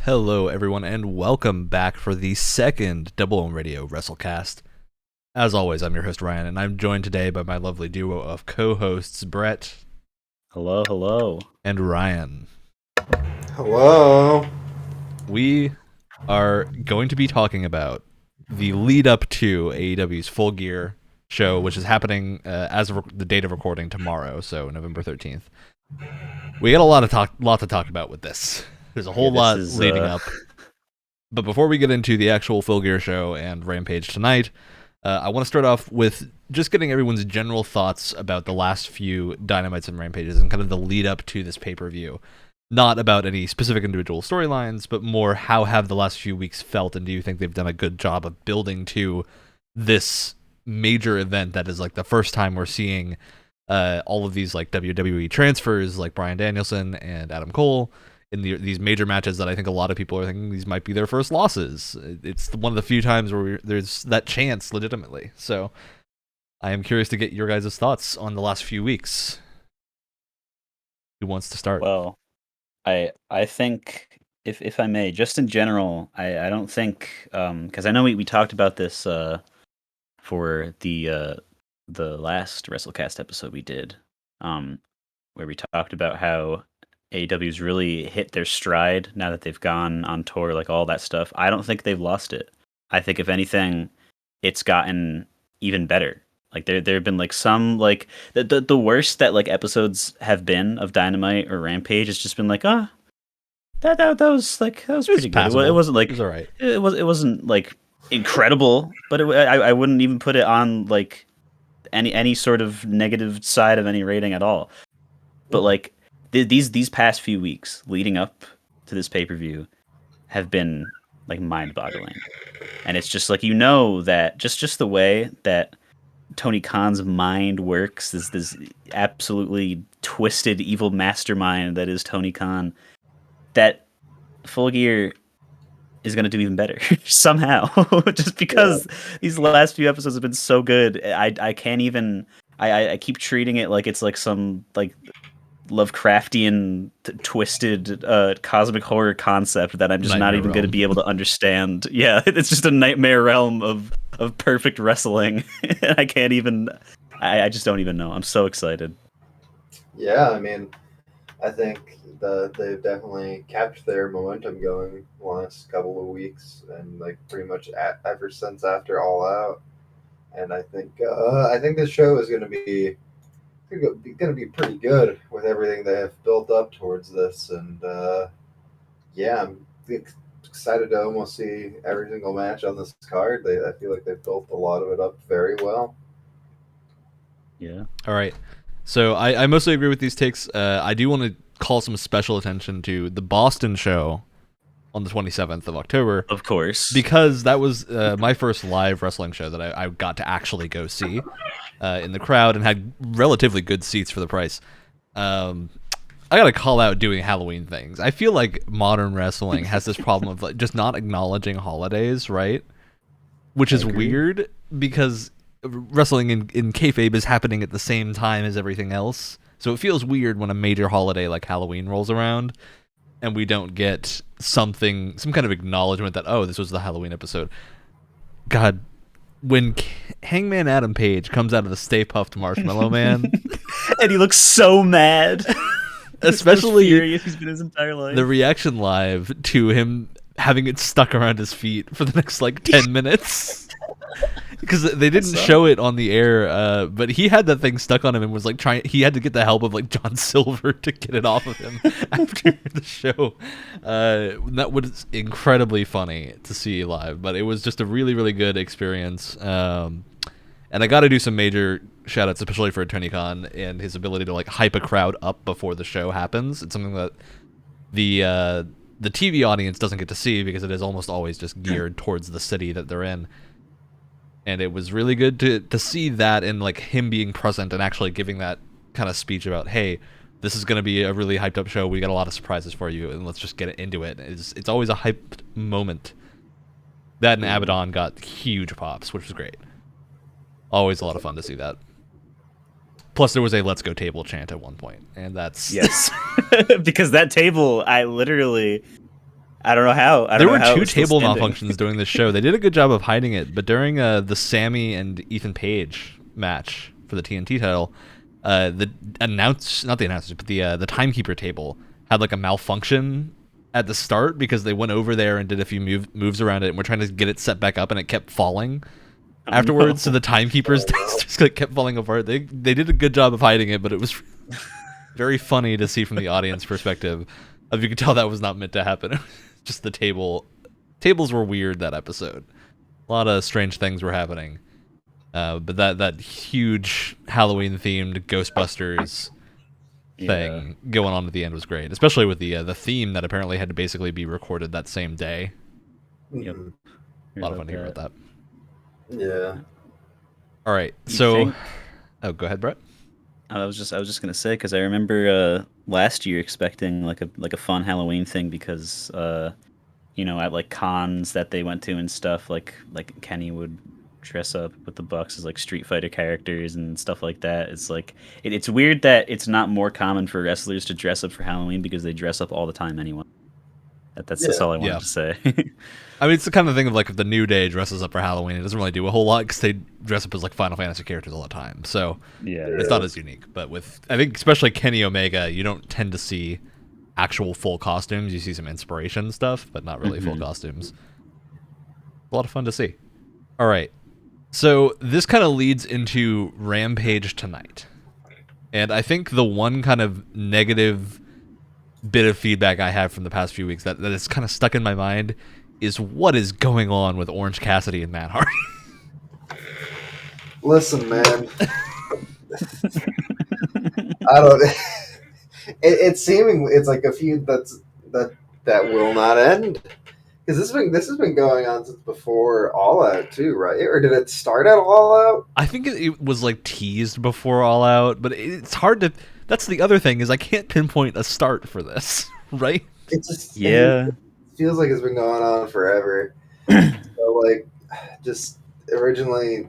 Hello, everyone, and welcome back for the second Double Own Radio Wrestlecast. As always, I'm your host, Ryan, and I'm joined today by my lovely duo of co-hosts, Brett. Hello, hello. And Ryan. Hello. We are going to be talking about the lead up to AEW's Full Gear show, which is happening as of the date of recording tomorrow, so November 13th. We got a lot to talk about with this. There's a whole lot leading up. But before we get into the actual Full Gear show and Rampage tonight, I want to start off with just getting everyone's general thoughts about the last few Dynamites and Rampages and kind of the lead up to this pay-per-view. Not about any specific individual storylines, but more how have the last few weeks felt, and do you think they've done a good job of building to this major event that is like the first time we're seeing all of these like WWE transfers like Bryan Danielson and Adam Cole in these major matches that I think a lot of people are thinking these might be their first losses. It's one of the few times where there's that chance legitimately. So I am curious to get your guys' thoughts on the last few weeks. Who wants to start? Well, I think, if I may, just in general, I don't think, because I know we talked about this for the last Wrestlecast episode we did, where we talked about how AEW's really hit their stride now that they've gone on tour, like all that stuff. I don't think they've lost it. I think if anything, it's gotten even better. Like there have been like some like the worst that like episodes have been of Dynamite or Rampage has just been like that was pretty good. It wasn't like it was all right. It wasn't like incredible, but I wouldn't even put it on like any sort of negative side of any rating at all. But like these past few weeks leading up to this pay-per-view have been like mind-boggling, and it's just like that just the way that Tony Khan's mind works, this absolutely twisted evil mastermind that is Tony Khan, that Full Gear is going to do even better somehow. Just because these last few episodes have been so good, I can't even. I keep treating it like it's like some like Lovecraftian twisted cosmic horror concept that I'm just not even going to be able to understand. Yeah, it's just a nightmare realm of perfect wrestling. I can't even. I just don't even know. I'm so excited. Yeah, I mean, I think they've definitely kept their momentum going the last couple of weeks, and like pretty much ever since after All Out. And I think this show is going to be pretty good with everything they have built up towards this. And I'm excited to almost see every single match on this card. I feel like they've built a lot of it up very well. Yeah. All right. So I mostly agree with these takes. I do want to call some special attention to the Boston show on the 27th of October. Of course. Because that was my first live wrestling show that I got to actually go see in the crowd and had relatively good seats for the price. I got to call out doing Halloween things. I feel like modern wrestling has this problem of like just not acknowledging holidays, right? Which is weird because wrestling in kayfabe is happening at the same time as everything else. So it feels weird when a major holiday like Halloween rolls around and we don't get some kind of acknowledgement that, oh, this was the Halloween episode. God, when Hangman Adam Page comes out of the Stay Puft Marshmallow Man, and he looks so mad, especially furious he's been his entire life. The reaction live to him having it stuck around his feet for the next like 10 minutes. Because they didn't show it on the air, but he had that thing stuck on him and was like he had to get the help of like John Silver to get it off of him after the show. That was incredibly funny to see live, but it was just a really, really good experience. And I got to do some major shout outs, especially for Tony Khan and his ability to like hype a crowd up before the show happens. It's something that the TV audience doesn't get to see because it is almost always just geared towards the city that they're in. And it was really good to see that and like him being present and actually giving that kind of speech about, hey, this is going to be a really hyped up show. We got a lot of surprises for you, and let's just get into it. It's always a hyped moment. That and Abaddon got huge pops, which was great. Always a lot of fun to see that. Plus, there was a "Let's Go" table chant at one point, and that's yes, because that table, I don't know how. There were two table malfunctions during this show. They did a good job of hiding it, but during the Sammy and Ethan Page match for the TNT title, not the announcers, but the timekeeper table had like a malfunction at the start because they went over there and did a few moves around it, and we're trying to get it set back up, and it kept falling afterwards. So the timekeepers just kept falling apart. They did a good job of hiding it, but it was very funny to see from the audience perspective. You could tell that was not meant to happen. Just the tables were weird that episode. A lot of strange things were happening. But that huge Halloween themed Ghostbusters thing going on at the end was great, especially with the theme that apparently had to basically be recorded that same day. Yep. A lot of fun to hear about that. Yeah. All right. Oh, go ahead, Brett. I was just gonna say, because I remember last year expecting like a fun Halloween thing, because at like cons that they went to and stuff, like Kenny would dress up with the Bucks as like Street Fighter characters and stuff like that. It's like it's weird that it's not more common for wrestlers to dress up for Halloween, because they dress up all the time anyway. That's all I wanted to say. I mean, it's the kind of thing of like if the New Day dresses up for Halloween, it doesn't really do a whole lot because they dress up as like Final Fantasy characters all the time. So it's not as unique. But I think especially Kenny Omega, you don't tend to see actual full costumes. You see some inspiration stuff, but not really full costumes. A lot of fun to see. All right. So this kind of leads into Rampage tonight. And I think the one kind of negative bit of feedback I have from the past few weeks that is kind of stuck in my mind is what is going on with Orange Cassidy and Matt Hardy. Listen, man. I don't. It's like a feud that will not end, because this has been going on since before All Out too, right? Or did it start at All Out? I think it was like teased before All Out, but it's hard to. That's the other thing, is I can't pinpoint a start for this, right? It just it feels like it's been going on forever. So like, just originally,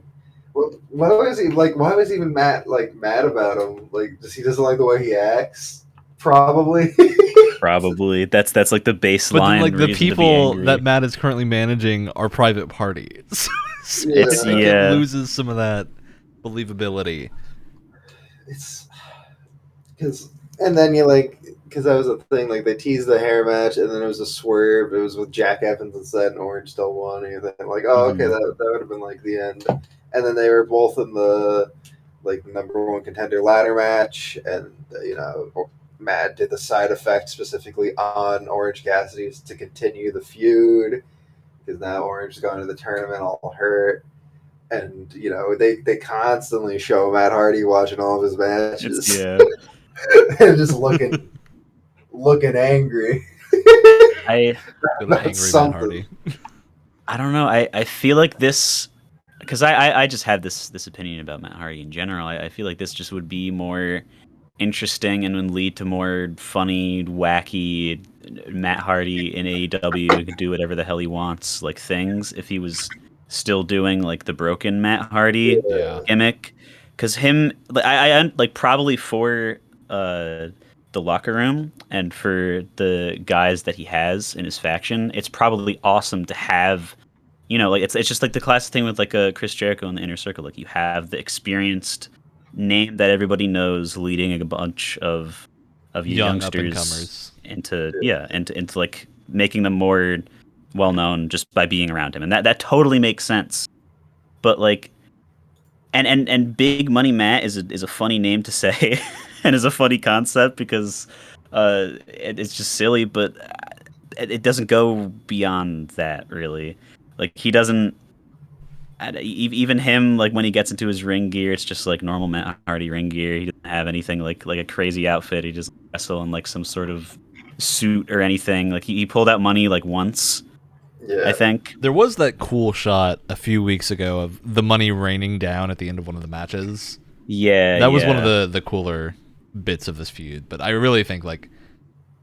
why was he like? Why was even Matt like mad about him? Like, he doesn't like the way he acts. Probably. That's like the baseline. But like the people that Matt is currently managing are private parties. So it loses some of that believability. It's because that was a thing. Like, they teased the hair match, and then it was a swerve. It was with Jack Evans instead, and Orange still won. And like, oh, okay, that would have been like the end. And then they were both in the like #1 contender ladder match, and Matt did the side effect specifically on Orange Cassidy to continue the feud, because now Orange is going to the tournament all hurt. And they constantly show Matt Hardy watching all of his matches, and just looking angry. Angry Matt Hardy. I don't know. I feel like this, because I just have this opinion about Matt Hardy in general. I feel like this just would be more interesting and would lead to more funny, wacky Matt Hardy in AEW who can do whatever the hell he wants, like things, if he was still doing like the broken Matt Hardy gimmick. Because I like, probably for the locker room and for the guys that he has in his faction, it's probably awesome to have, like it's just like the classic thing with like a Chris Jericho in the Inner Circle. Like, you have the experienced name that everybody knows leading a bunch of youngsters into like making them more well known just by being around him, and that totally makes sense. But like, and Big Money Matt is a funny name to say, and is a funny concept, because it's just silly, but it doesn't go beyond that, really. Like, he doesn't. Even him, like, when he gets into his ring gear, it's just like normal Matt Hardy ring gear. He doesn't have anything like a crazy outfit. He just wrestle in like some sort of suit or anything. Like, he pulled out money like once, I think. There was that cool shot a few weeks ago of the money raining down at the end of one of the matches. Yeah, that was one of the cooler bits of this feud. But I really think like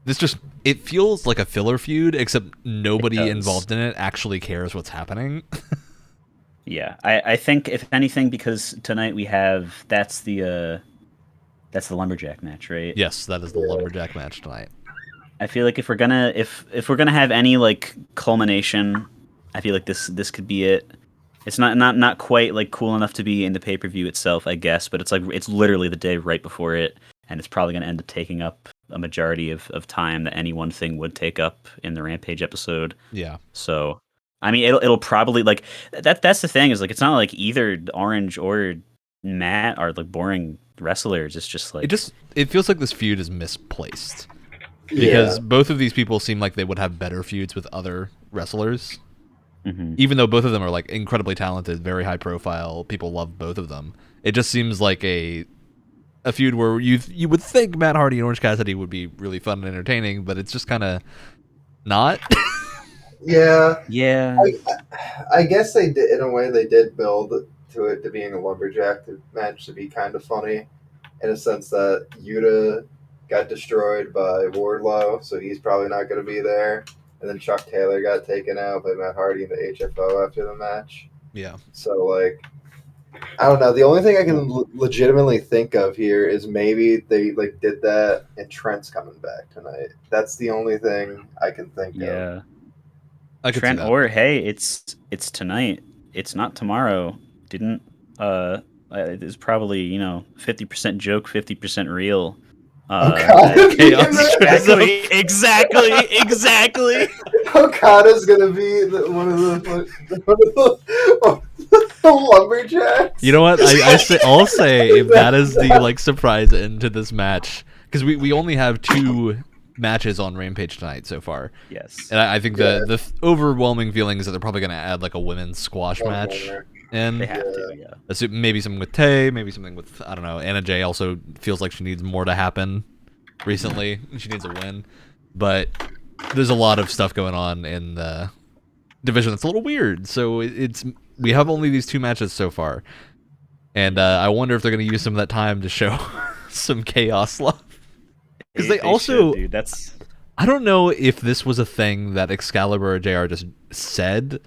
this it feels like a filler feud, except nobody involved in it actually cares what's happening. Yeah, I think, if anything, because tonight we have that's the lumberjack match, right? Yes, that is the lumberjack match tonight. I feel like if we're gonna have any like culmination, I feel like this could be it. It's not quite like cool enough to be in the pay-per-view itself, I guess, but it's literally the day right before it, and it's probably gonna end up taking up a majority of time that any one thing would take up in the Rampage episode. Yeah. So, I mean, it'll probably like that's the thing is like it's not like either Orange or Matt are like boring wrestlers. It's just like it feels like this feud is misplaced. Because both of these people seem like they would have better feuds with other wrestlers. Mm-hmm. Even though both of them are like incredibly talented, very high profile, people love both of them. It just seems like a feud where you would think Matt Hardy and Orange Cassidy would be really fun and entertaining, but it's just kind of not. Yeah. I guess they did, in a way, they did build to it to being a lumberjack match to be kind of funny, in a sense that Yuta got destroyed by Wardlow, so he's probably not going to be there. And then Chuck Taylor got taken out by Matt Hardy in the HFO after the match. Yeah. So, like, I don't know. The only thing I can legitimately think of here is maybe they like did that and Trent's coming back tonight. That's the only thing I can think of. Yeah. I could Trent, see that. or hey, it's tonight. It's not tomorrow. Didn't it's probably 50% joke, 50% real. Exactly. Okada's gonna be one of the lumberjacks. You know what? I'll say if that is the like surprise end to this match, because we only have 2 matches on Rampage tonight so far. Yes. And I think the overwhelming feeling is that they're probably going to add like a women's squash match. And they have to, yeah. Maybe something with Tay, maybe something with, I don't know, Anna Jay also feels like she needs more to happen recently. She needs a win. But there's a lot of stuff going on in the division that's a little weird. So we have only these 2 matches so far. And I wonder if they're going to use some of that time to show some chaos love. Because they also... should, dude. I don't know if this was a thing that Excalibur or JR just said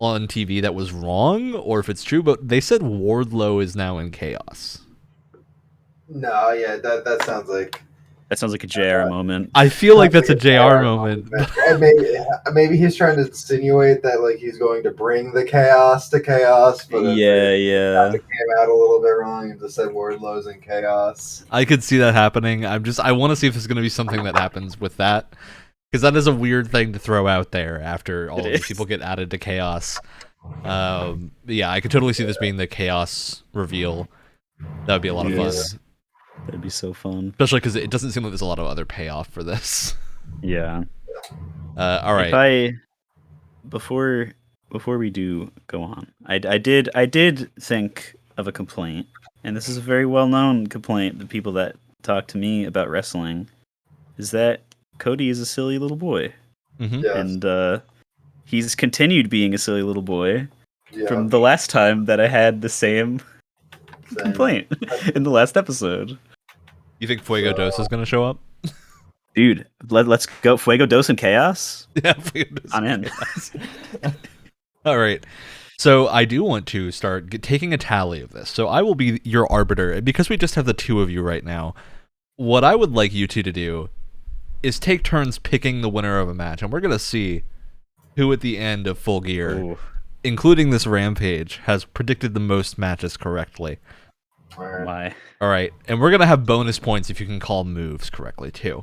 on TV that was wrong, or if it's true, but they said Wardlow is now in chaos. No, yeah, that sounds like... That sounds like a JR moment. I feel like that's a JR moment. And maybe he's trying to insinuate that like he's going to bring the chaos to chaos, but yeah. It came out a little bit wrong and just said Wardlow's in chaos. I could see that happening. I want to see if there's going to be something that happens with that, because that is a weird thing to throw out there after all of these people get added to chaos. Yeah, I could totally see this being the chaos reveal. That would be a lot of fun. That'd be so fun. Especially because it doesn't seem like there's a lot of other payoff for this. Yeah. All right. Before we do go on, I did think of a complaint, and this is a very well known complaint. The people that talk to me about wrestling is that Cody is a silly little boy, Yes. and he's continued being a silly little boy from the last time that I had the same complaint in the last episode. You think Fuego Dos is going to show up? Dude, let's go. Fuego Dos and Chaos? Yeah, Fuego Dos. I'm in. All right. So I do want to start taking a tally of this. So I will be your arbiter. And because we just have the 2 of you right now, what I would like you 2 to do is take turns picking the winner of a match. And we're going to see who at the end of Full Gear, including this Rampage, has predicted the most matches correctly. Why? All right, and we're gonna have bonus points if you can call moves correctly too.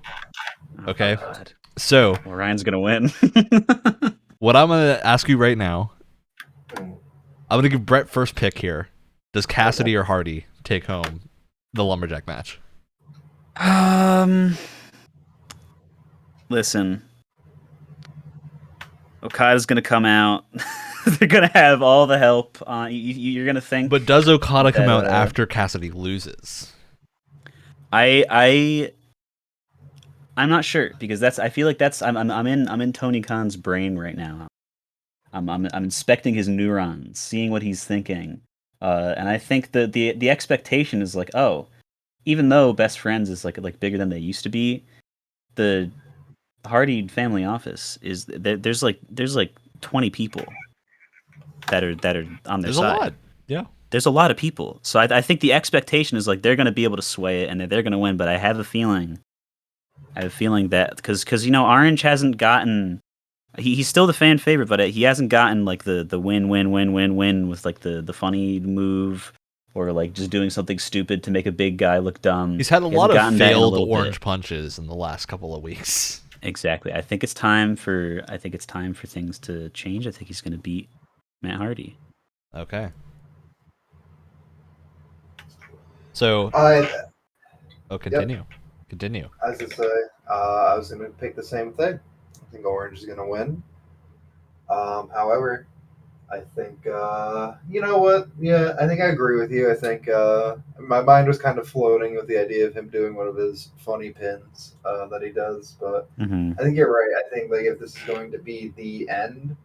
Okay, so Ryan's gonna win. What I'm gonna ask you right now, I'm gonna give Brett first pick here. Does Cassidy or Hardy take home the lumberjack match? Listen, Okada's gonna come out. They're gonna have all the help. You're gonna think. But does Okada come out after Cassidy loses? I'm not sure, because I feel like I'm in Tony Khan's brain right now. I'm inspecting his neurons, seeing what he's thinking, and I think the expectation is like, oh, even though Best Friends is like bigger than they used to be, the Hardy family office is there's like 20 people that are on their side. There's a lot. Yeah. There's a lot of people. So I think the expectation is like they're going to be able to sway it and they're going to win, but I have a feeling I have a feeling that because Orange hasn't gotten. He's still the fan favorite, but he hasn't gotten like the win with like the funny move or like just doing something stupid to make a big guy look dumb. He's had a He lot hasn't of gotten that in a failed little orange bit. punches in the last couple of weeks. Exactly. I think it's time for things to change. I think he's going to beat Matt Hardy. Okay. So, continue. Yep. Continue. As I say, I was going to pick the same thing. I think Orange is going to win. However, I think you know what? Yeah, I think I agree with you. I think my mind was kind of floating with the idea of him doing one of his funny pins that he does, but Mm-hmm. I think you're right. I think like if this is going to be the end,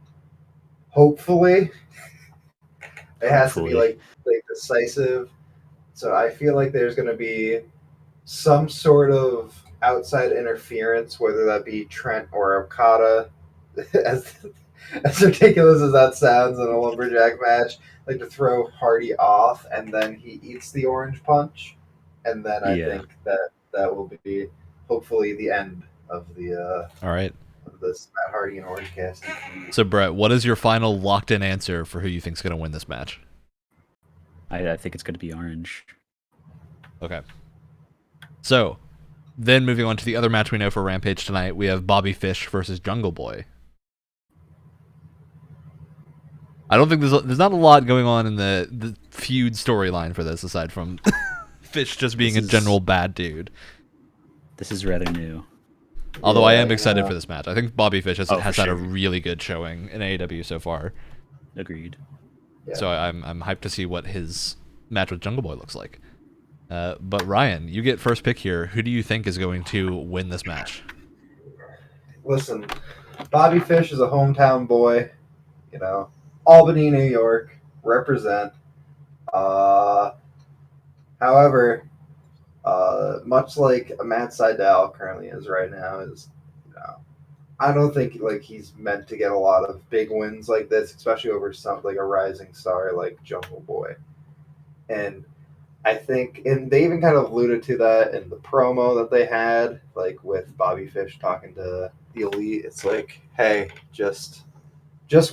hopefully it has to be like decisive. So I feel like there's going to be some sort of outside interference, whether that be Trent or Okada, as as ridiculous as that sounds in a lumberjack match, like to throw Hardy off, and then he eats the orange punch, and then I think that will be hopefully the end of the All right. of this Matt Hardy and Orange cast. So, Brett, what is your final locked-in answer for who you think's going to win this match? I think it's going to be Orange. Okay. So, then moving on to the other match we know for Rampage tonight, we have Bobby Fish versus Jungle Boy. I don't think there's not a lot going on in the feud storyline for this, aside from Fish just being a general bad dude. This is rather new. Although I am excited for this match. I think Bobby Fish has had a sure. really good showing in AEW so far. Agreed. Yeah. So I'm hyped to see what his match with Jungle Boy looks like. But Ryan, you get first pick here. Who do you think is going to win this match? Listen, Bobby Fish is a hometown boy, you know, Albany, New York, represent. However, much like Matt Sydal currently is right now, I don't think like he's meant to get a lot of big wins like this, especially over some like a rising star like Jungle Boy. And I think, and they even kind of alluded to that in the promo that they had, like with Bobby Fish talking to the Elite. It's like, hey, just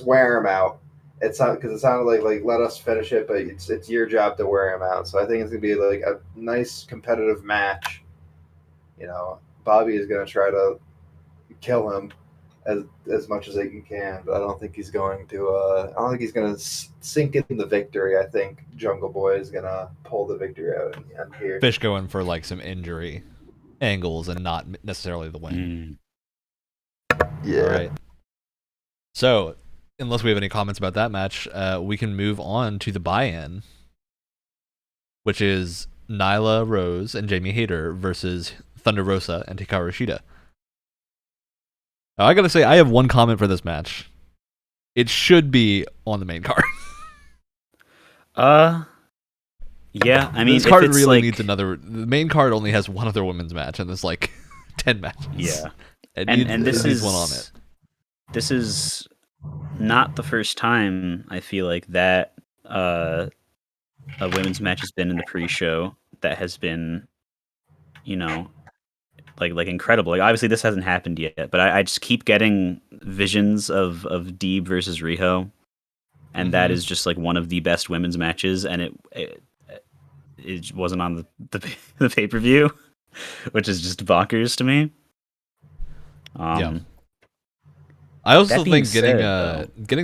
wear him out. It's not because it sounded like let us finish it, but it's your job to wear him out. So I think it's gonna be like a nice competitive match. You know, Bobby is gonna try to kill him as much as he can, but I don't think he's going to. I don't think he's going to sink in the victory. I think Jungle Boy is going to pull the victory out in the end here. Fish going for like some injury angles and not necessarily the win. Yeah. All right. So, unless we have any comments about that match, we can move on to the buy-in, which is Nyla Rose and Jamie Hayter versus Thunder Rosa and Hikaru Shida. Now, I gotta say, I have one comment for this match. It should be on the main card. Yeah, I mean, this card really like, needs another. The main card only has one other women's match, and there's like 10 matches. Yeah, it this needs is one on it. This is not the first time I feel like that a women's match has been in the pre-show that has been, like incredible. Like obviously this hasn't happened yet, but I just keep getting visions of Deeb versus Riho, and that is just like one of the best women's matches, and it wasn't on the pay-per-view, which is just bonkers to me. Yeah. I also think getting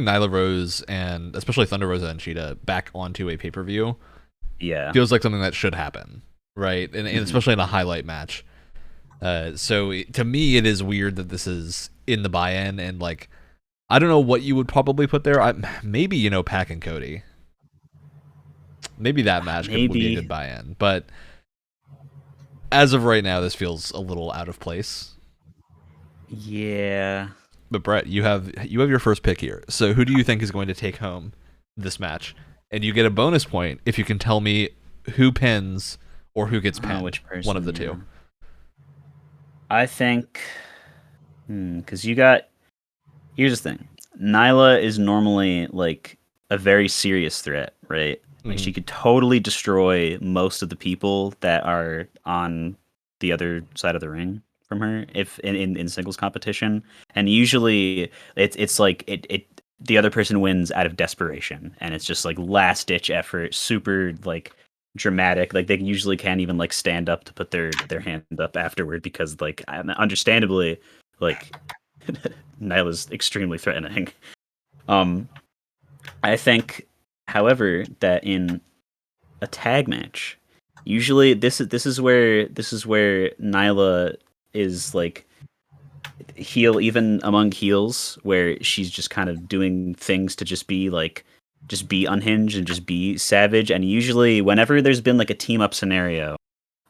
Nyla Rose and especially Thunder Rosa and Shida back onto a pay-per-view feels like something that should happen, right? And especially in a highlight match. So to me, it is weird that this is in the buy-in, and like, I don't know what you would probably put there. Maybe, Pac and Cody. Maybe that match would be a good buy-in, but as of right now, this feels a little out of place. Yeah. But Brett, you have your first pick here. So who do you think is going to take home this match? And you get a bonus point if you can tell me who pins or who gets pinned. Which person, one of the two. I think, because here's the thing. Nyla is normally like a very serious threat, right? Like she could totally destroy most of the people that are on the other side of the ring. from her if in singles competition, and usually it's like it the other person wins out of desperation, and it's just like last ditch effort, super like dramatic. Like they usually can't even like stand up to put their hand up afterward because like understandably like Nyla's extremely threatening. I think, however, that in a tag match, usually this is where Nyla is like heel even among heels, where she's just kind of doing things to just be unhinged and just be savage. And usually, whenever there's been like a team up scenario,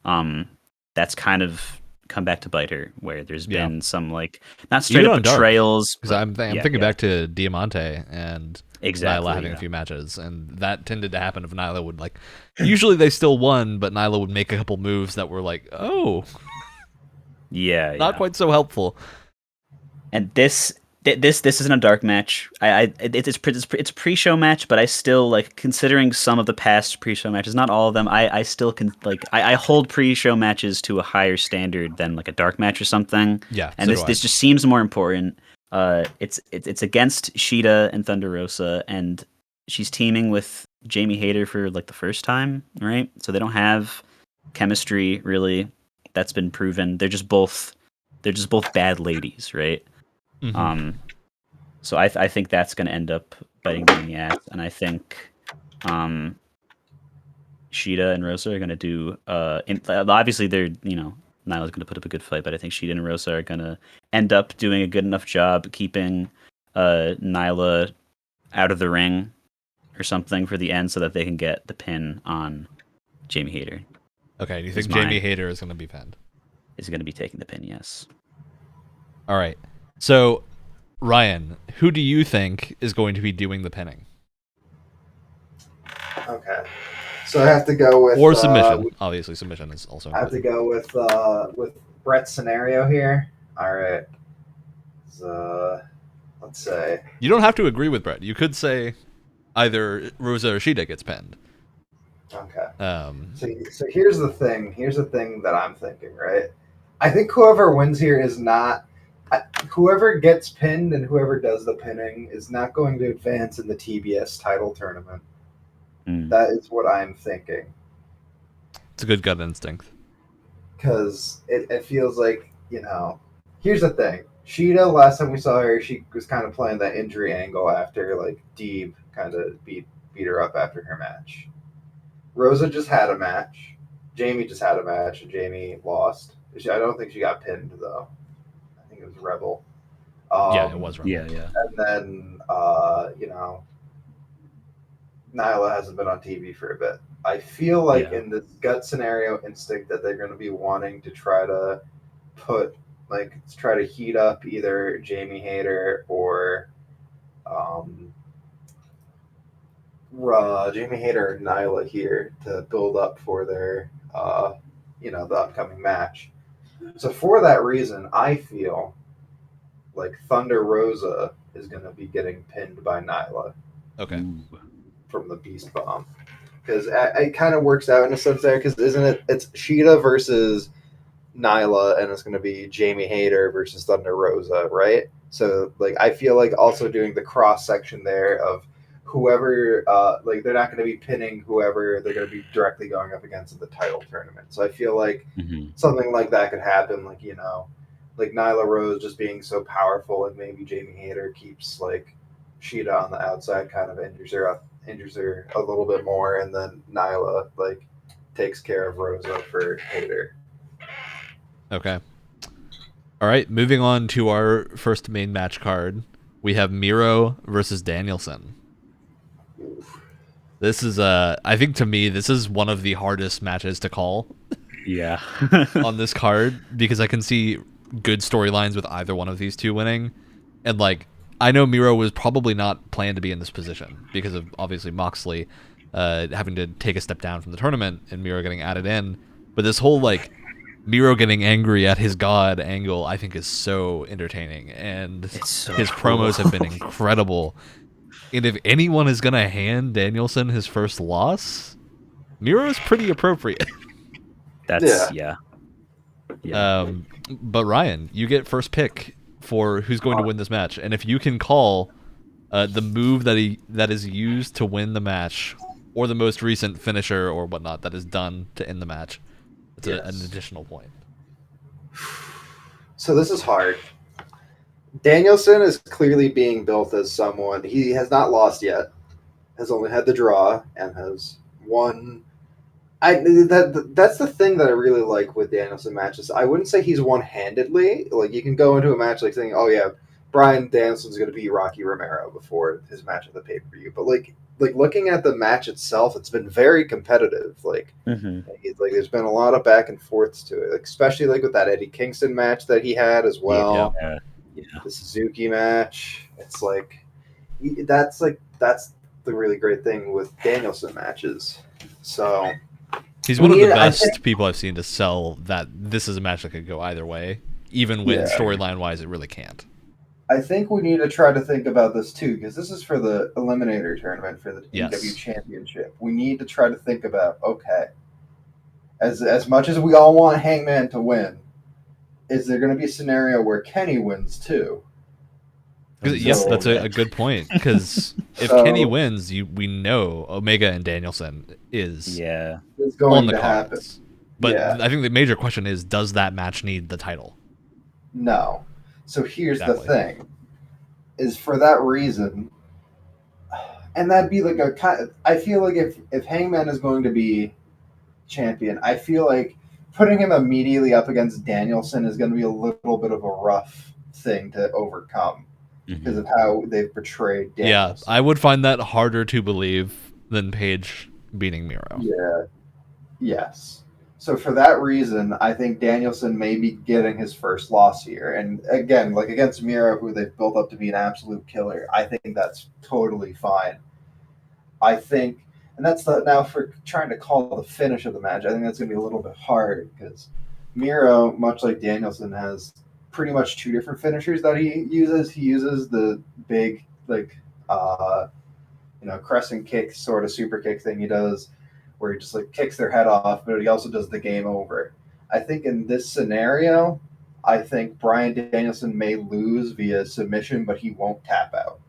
that's kind of come back to bite her, where there's been some like not straight up betrayals. Because I'm thinking back to Diamante and Nyla having a few matches, and that tended to happen if Nyla would like. Usually they still won, but Nyla would make a couple moves that were like, oh, not quite so helpful. And this isn't a dark match. It's a pre-show match, but I still like, considering some of the past pre-show matches, not all of them. I still can like I hold pre-show matches to a higher standard than like a dark match or something. Yeah, and this just seems more important. It's against Shida and Thunder Rosa, and she's teaming with Jamie Hayter for like the first time, right? So they don't have chemistry really. That's been proven. They're just both bad ladies, right? Mm-hmm. So I think that's going to end up biting them in the ass, and I think Shida and Rosa are going to do. Obviously, they're Nyla's going to put up a good fight, but I think Shida and Rosa are going to end up doing a good enough job keeping Nyla out of the ring or something for the end, so that they can get the pin on Jamie Hayter. Okay, do you think Jamie Hayter is going to be pinned? Is going to be taking the pin, yes. All right. So, Ryan, who do you think is going to be doing the pinning? Okay. So I have to go with... Or submission. Obviously, submission is also... I have to go with Brett's scenario here. All right. So, let's say... You don't have to agree with Brett. You could say either Rosa or Shida gets pinned. Okay. So here's the thing. Here's the thing that I'm thinking, right? I think whoever wins here is not... whoever gets pinned and whoever does the pinning is not going to advance in the TBS title tournament. That is what I'm thinking. It's a good gut instinct. Because it feels like, here's the thing. Shida, last time we saw her, she was kind of playing that injury angle after, like, Deeb kind of beat her up after her match. Rosa just had a match. Jamie just had a match, and Jamie lost. I don't think she got pinned, though. I think it was Rebel. Yeah, it was Rebel. Yeah. And then, Nyla hasn't been on TV for a bit. I feel like in this gut scenario instinct that they're going to be wanting to try to heat up either Jamie Hayter or Jamie Hayter and Nyla here to build up for their, the upcoming match. So for that reason, I feel like Thunder Rosa is going to be getting pinned by Nyla. Okay. From the Beast Bomb. Because it kind of works out in a sense there, because it's Shida versus Nyla, and it's going to be Jamie Hayter versus Thunder Rosa, right? So, like, I feel like also doing the cross-section there of whoever, they're not going to be pinning whoever they're going to be directly going up against in the title tournament. So I feel like something like that could happen, like Nyla Rose just being so powerful, and maybe Jamie Hayter keeps, like, Shida on the outside, kind of injures her a little bit more, and then Nyla, like, takes care of Rosa for Hayter. Okay. All right, moving on to our first main match card. We have Miro versus Danielson. This is I think to me this is one of the hardest matches to call. Yeah. On this card, because I can see good storylines with either one of these two winning. And like, I know Miro was probably not planned to be in this position because of obviously Moxley having to take a step down from the tournament and Miro getting added in. But this whole like Miro getting angry at his god angle, I think is so entertaining, and his promos have been incredible. And if anyone is gonna hand Danielson his first loss, Miro is pretty appropriate. That's yeah. Yeah. But Ryan, you get first pick for who's going to win this match, and if you can call the move that is used to win the match, or the most recent finisher or whatnot that is done to end the match, it's an additional point. So this is hard. Danielson is clearly being built as someone he has not lost yet, has only had the draw, and has won. That's the thing that I really like with Danielson matches. I wouldn't say he's one-handedly. Like, you can go into a match like saying, "Oh yeah, Brian Danielson's going to beat Rocky Romero before his match at the pay-per-view," but like looking at the match itself, it's been very competitive. Like, there's been a lot of back and forths to it, like, especially like with that Eddie Kingston match that he had as well. Yeah. The Suzuki match. It's like that's the really great thing with Danielson matches. So he's one of the best people I've seen to sell that this is a match that could go either way, even when storyline wise it really can't. I think we need to try to think about this too, because this is for the Eliminator tournament for the AEW Championship. We need to try to think about, okay, as much as we all want Hangman to win, is there going to be a scenario where Kenny wins too? Yes, that's a good point. Because if Kenny wins, we know Omega and Danielson is going on the to cards. happen. But I think the major question is, does that match need the title? No. So here's the thing: is for that reason, and that'd be like I feel like if Hangman is going to be champion, I feel like putting him immediately up against Danielson is going to be a little bit of a rough thing to overcome because of how they've portrayed Danielson. Yeah, I would find that harder to believe than Paige beating Miro. Yeah. Yes. So for that reason, I think Danielson may be getting his first loss here. And again, like against Miro, who they've built up to be an absolute killer, I think that's totally fine. I think, and that's now for trying to call the finish of the match, I think that's going to be a little bit hard because Miro, much like Danielson, has pretty much two different finishers that he uses. He uses the big, crescent kick, sort of super kick thing he does, where he just like kicks their head off, but he also does the game over. I think in this scenario, I think Bryan Danielson may lose via submission, but he won't tap out.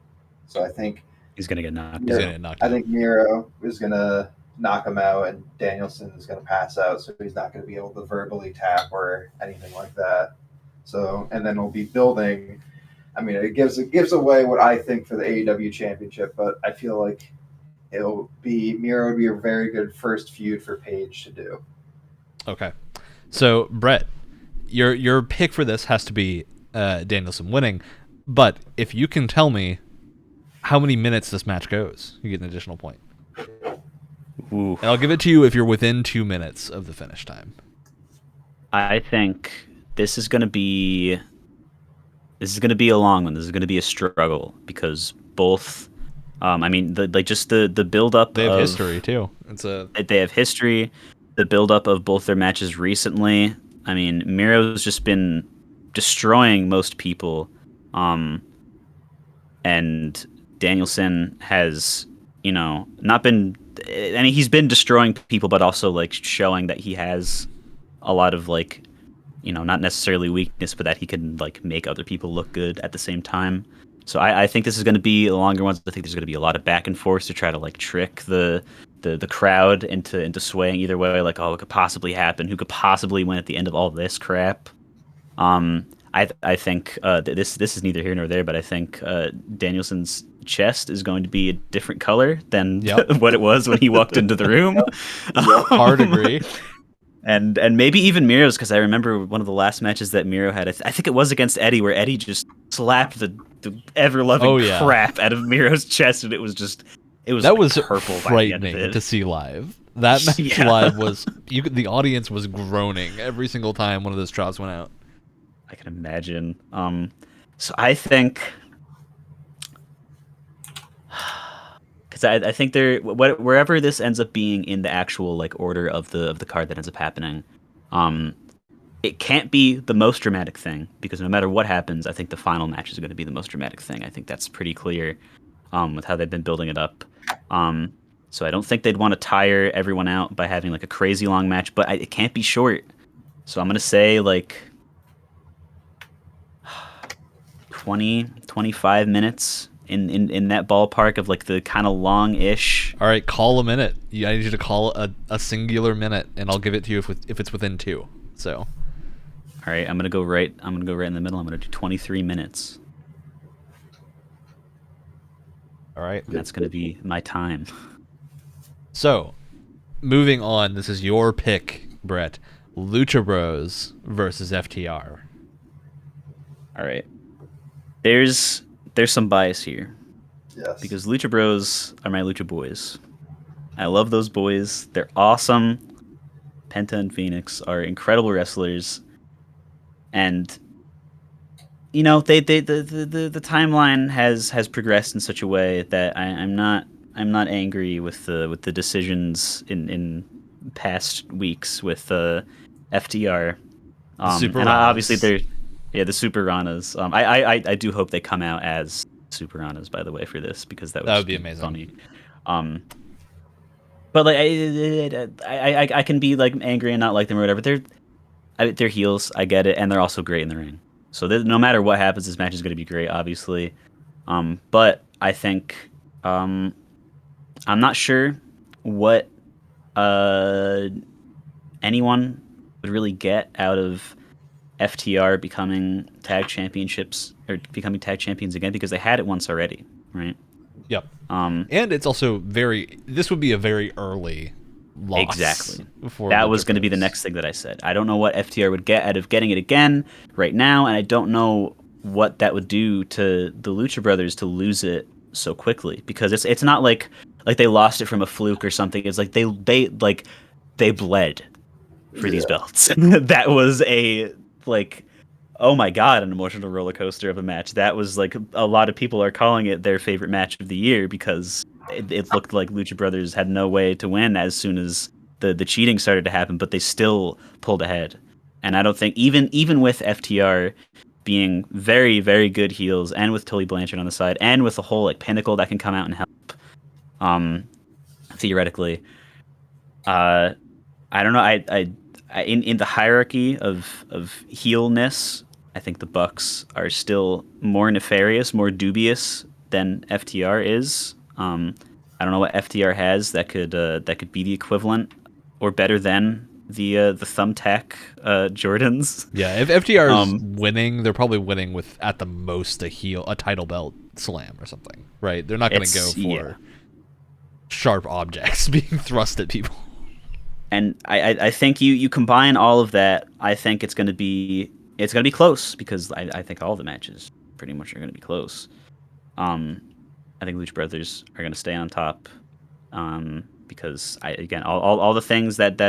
So I think he's going to get knocked out. I think Miro is going to knock him out, and Danielson is going to pass out, so he's not going to be able to verbally tap or anything like that. So, and then we'll be building. I mean, it gives away what I think for the AEW Championship, but I feel like Miro would be a very good first feud for Paige to do. Okay, so Brett, your pick for this has to be Danielson winning, but if you can tell me how many minutes this match goes, you get an additional point. Ooh. And I'll give it to you if you're within 2 minutes of the finish time. I think this is going to be a long one. This is going to be a struggle because both. The build up. They have history too. They have history. The build up of both their matches recently. I mean, Miro's just been destroying most people, and Danielson has, not been. I mean, he's been destroying people, but also like showing that he has a lot of not necessarily weakness, but that he can like make other people look good at the same time. So I think this is going to be a longer one. I think there's going to be a lot of back and forth to try to like trick the crowd into swaying either way. Like, oh, it could possibly happen. Who could possibly win at the end of all this crap? I think this is neither here nor there, but I think Danielson's chest is going to be a different color than what it was when he walked into the room. Hard agree. And maybe even Miro's, because I remember one of the last matches that Miro had. I think it was against Eddie, where Eddie just slapped the ever-loving crap out of Miro's chest, and it was purple. Frightening to see live. That match live was the audience was groaning every single time one of those drops went out. I can imagine. So I think, because I think wherever this ends up being in the actual like order of the card that ends up happening, it can't be the most dramatic thing, because no matter what happens, I think the final match is going to be the most dramatic thing. I think that's pretty clear with how they've been building it up. So I don't think they'd want to tire everyone out by having like a crazy long match, but it can't be short. So I'm gonna say like 20, 25 minutes in that ballpark of like the kind of long-ish. All right, call a minute. I need you to call a singular minute, and I'll give it to you if it's within 2. So. All right, I'm gonna go right in the middle. I'm gonna do 23 minutes. All right. And that's gonna be my time. So, moving on. This is your pick, Brett. Lucha Bros versus FTR. All right. There's some bias here. Yes. Because Lucha Bros are my Lucha Boys. I love those boys. They're awesome. Penta and Phoenix are incredible wrestlers. And you know, the timeline has progressed in such a way that I'm not angry with the decisions in past weeks with FTR. Super And obviously Ranas. they're the Super Ranas. I do hope they come out as Super Ranas, by the way, for this, because that That would be amazing. Funny. But like I can be like angry and not like them or whatever. They're heels. I get it, and they're also great in the ring. So no matter what happens, this match is going to be great, obviously. But I think I'm not sure what anyone would really get out of FTR becoming tag champions again, because they had it once already, right? Yep. And it's also this would be a very early loss. Exactly. For that Lucha was going to be the Bros. next thing that I said. I don't know what FTR would get out of getting it again right now, and I don't know what that would do to the Lucha Brothers to lose it so quickly, because it's not like they lost it from a fluke or something. It's like they bled for these belts. That was a oh my god, an emotional roller coaster of a match. That was like, a lot of people are calling it their favorite match of the year, because it looked like Lucha Brothers had no way to win as soon as the cheating started to happen, but they still pulled ahead. And I don't think, even with FTR being very, very good heels, and with Tully Blanchard on the side, and with the whole like Pinnacle that can come out and help, theoretically, I don't know. I in the hierarchy of heelness, I think the Bucks are still more nefarious, more dubious than FTR is. I don't know what FTR has that could be the equivalent or better than the thumbtack Jordans. Yeah, if FTR is winning, they're probably winning with at the most a title belt slam or something, right? They're not going to go for sharp objects being thrust at people. And I think you combine all of that, I think it's going to be close, because I think all the matches pretty much are going to be close. I think Lucha Brothers are going to stay on top, because all the things that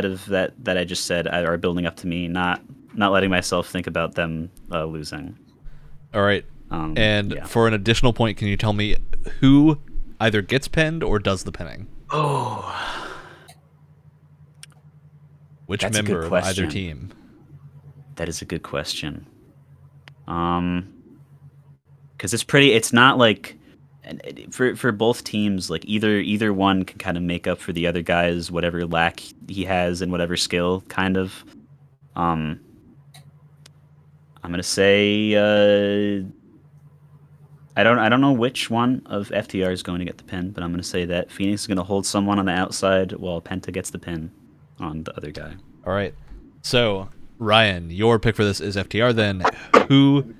I just said are building up to me not letting myself think about them losing. All right. For an additional point, can you tell me who either gets pinned or does the pinning? Oh. Which member of either team? That is a good question. Because it's not like, for both teams, like either one can kind of make up for the other guy's whatever lack he has and whatever skill, kind of. I'm gonna say I don't know which one of FTR is going to get the pin, but I'm gonna say that Phoenix is gonna hold someone on the outside while Penta gets the pin on the other guy. All right. So, Ryan, your pick for this is FTR. Then, who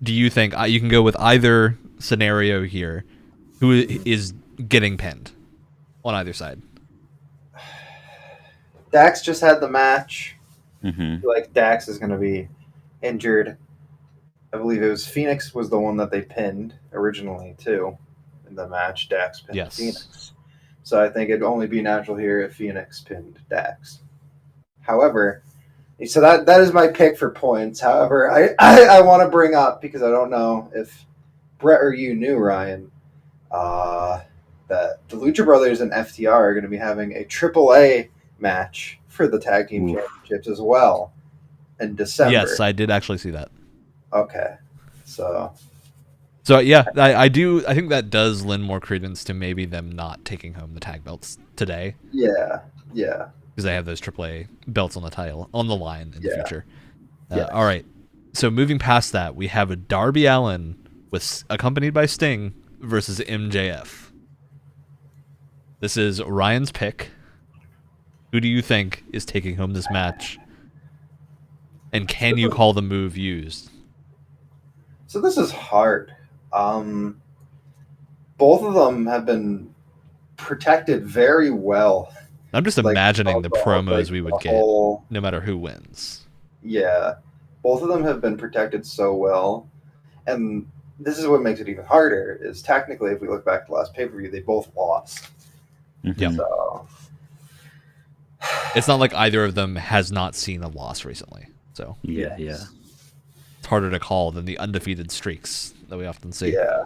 do you think you can go with either scenario here? Who is getting pinned on either side? Dax just had the match. Mm-hmm. I feel like Dax is going to be injured. I believe it was Phoenix was the one that they pinned originally too in the match. Dax pinned Phoenix. So I think it'd only be natural here if Phoenix pinned Dax. However, so that is my pick for points. However, I want to bring up, because I don't know if Brett or you knew, Ryan, that the Lucha Brothers and FTR are going to be having a AAA match for the tag team championships as well in December. Yes, I did actually see that. Okay, so yeah, I do. I think that does lend more credence to maybe them not taking home the tag belts today. Yeah. because they have those AAA belts on the line in the Yeah. future. Yes. All right. So moving past that, we have a Darby Allin accompanied by Sting versus MJF. This is Ryan's pick. Who do you think is taking home this match? And can you call the move used? So this is hard. Both of them have been protected very well. I'm just Like, imagining the promos like, we would the get, whole- no matter who wins. Yeah, both of them have been protected so well, and this is what makes it even harder. Is technically, if we look back to the last pay-per-view, they both lost. Yep. So It's not like either of them has not seen a loss recently. So Yeah. yes. it's harder to call than the undefeated streaks that we often see. Yeah.